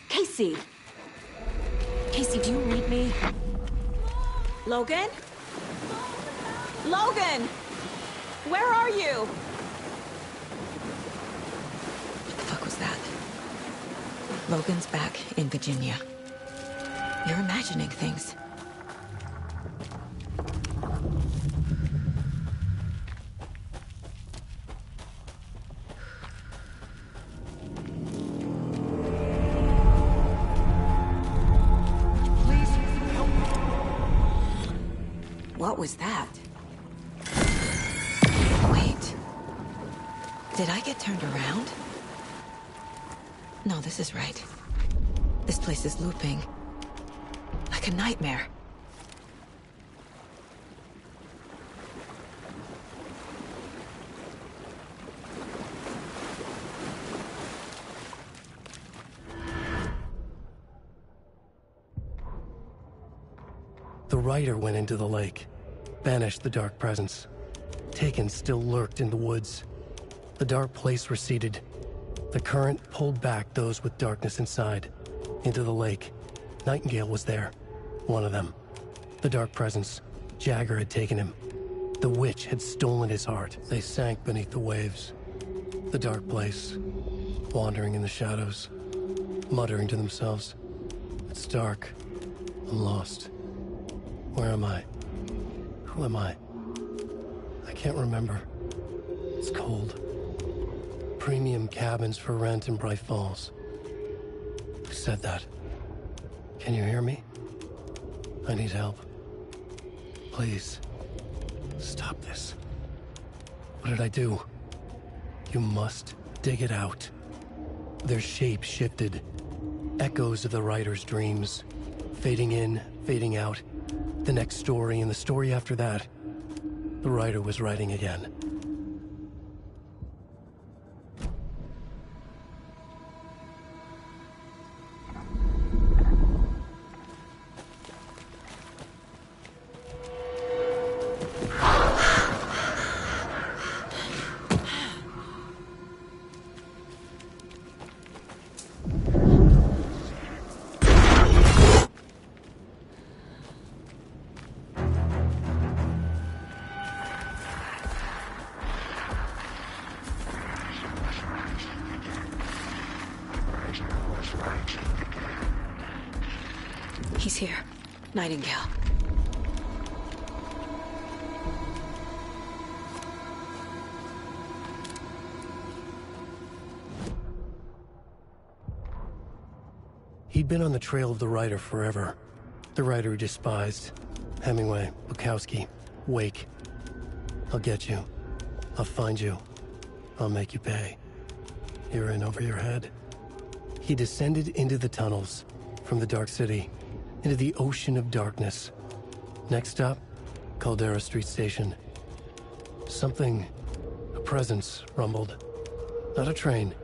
Casey! Casey, do you read me? Logan? Logan! Where are you? What the fuck was that? Logan's back in Virginia. You're imagining things. What was that? Wait. Did I get turned around? No, this is right. This place is looping. Like a nightmare. The Rider went into the lake, banished the dark presence. Taken still lurked in the woods. The dark place receded. The current pulled back those with darkness inside, into the lake. Nightingale was there, one of them. The dark presence, Jagger had taken him. The witch had stolen his heart. They sank beneath the waves. The dark place, wandering in the shadows, muttering to themselves. It's dark. I'm lost. Where am I? Who am I? I can't remember. It's cold. Premium cabins for rent in Bright Falls. Who said that? Can you hear me? I need help. Please. Stop this. What did I do? You must dig it out. Their shape shifted. Echoes of the Rider's dreams. Fading in, fading out. The next story and the story after that. The Rider was writing again. He's here. Nightingale. He'd been on the trail of the Rider forever. The Rider he despised. Hemingway, Bukowski, Wake. I'll get you. I'll find you. I'll make you pay. You're in over your head. He descended into the tunnels, from the Dark City, into the ocean of darkness. Next stop, Caldera Street Station. Something, a presence, rumbled. Not a train.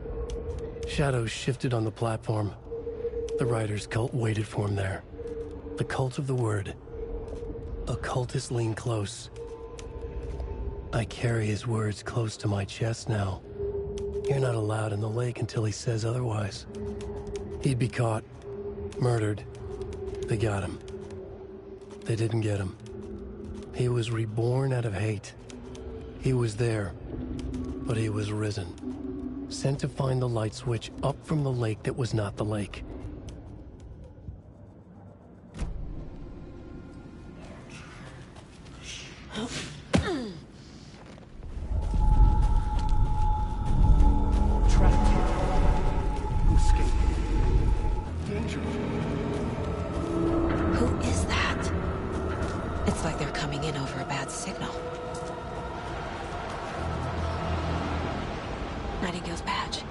Shadows shifted on the platform. The Rider's cult waited for him there. The cult of the word. Occultists lean close. I carry his words close to my chest now. You're not allowed in the lake until he says otherwise. He'd be caught, murdered, They got him. They didn't get him. He was reborn out of hate. He was there, but he was risen. Sent to find the light switch up from the lake that was not the lake. Who is that? It's like they're coming in over a bad signal. Nightingale's badge.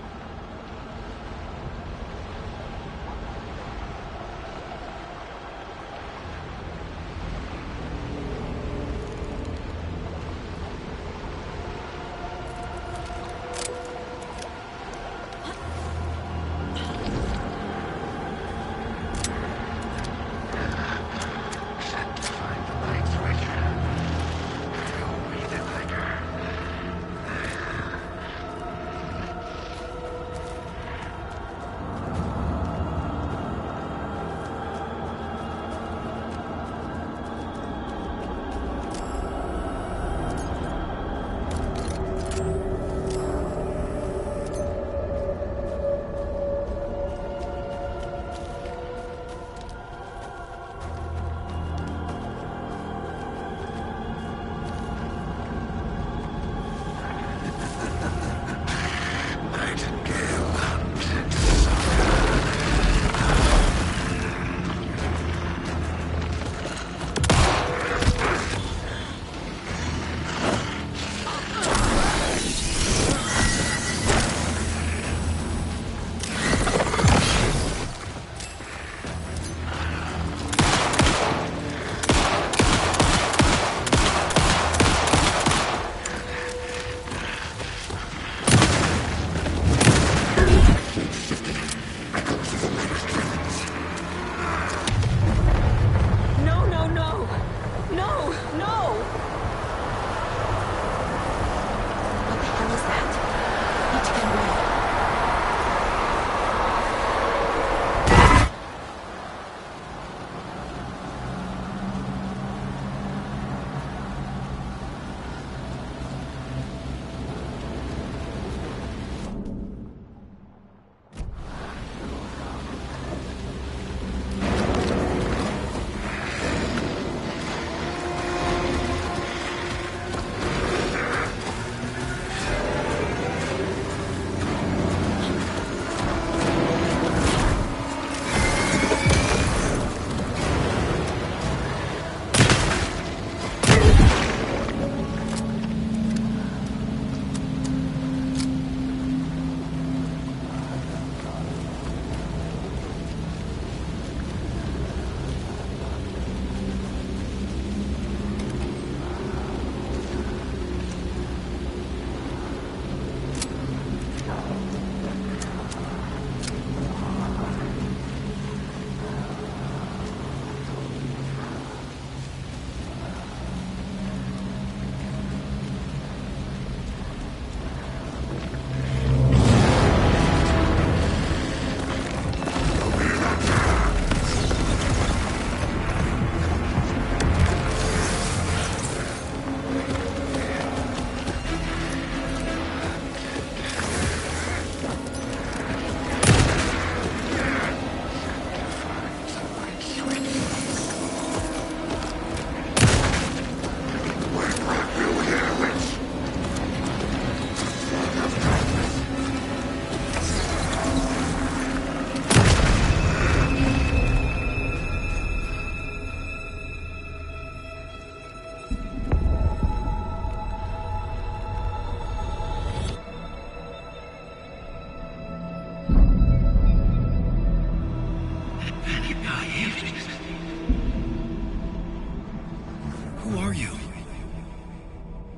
Who are you?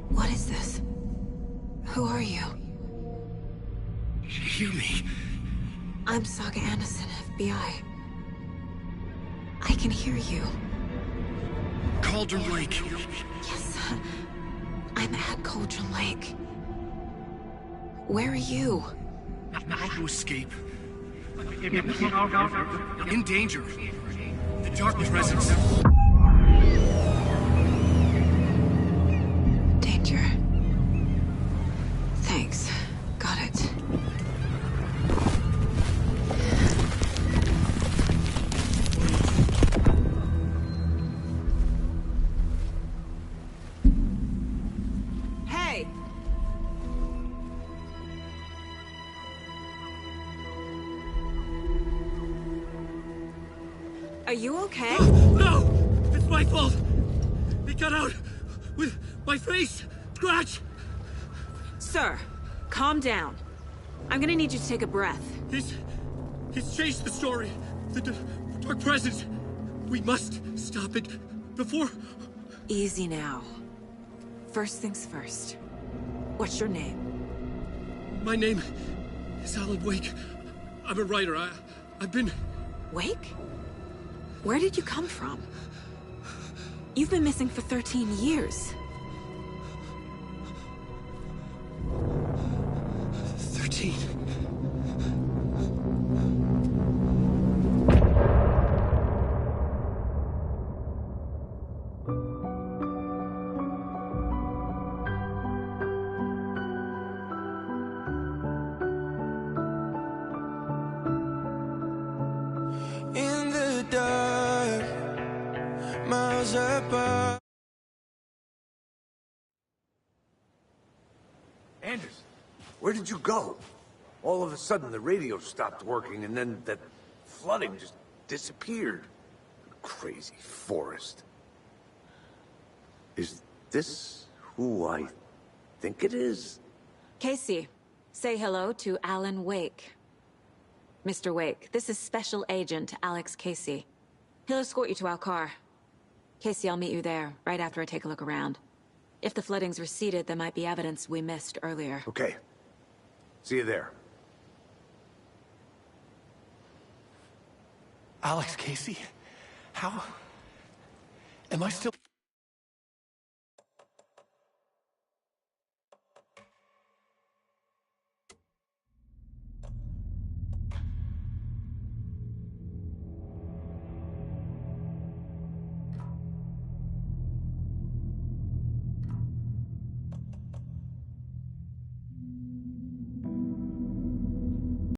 What is this? Who are you? Hear me. I'm Saga Anderson, FBI. I can hear you. Cauldron Lake. Yes, I'm at Cauldron Lake. Where are you? How to escape. In danger. The Dark Presence. Danger. Thanks. Got it. Hey! Are you okay? No! It's my fault! It got out with my face! Scratch! Sir, calm down. I'm gonna need you to take a breath. He's changed the story. The Dark Presence. We must stop it before... Easy now. First things first. What's your name? My name is Alan Wake. I'm a writer. I've been... Wake? Where did you come from? You've been missing for 13 years. 13. In the dark, miles apart. Anderson, where did you go? All of a sudden, the radio stopped working, and then that flooding just disappeared. Crazy forest. Is this who I think it is? Casey, say hello to Alan Wake. Mr. Wake, this is Special Agent Alex Casey. He'll escort you to our car. Casey, I'll meet you there, right after I take a look around. If the flooding's receded, there might be evidence we missed earlier. Okay. See you there. Alex Casey? How... Am I still...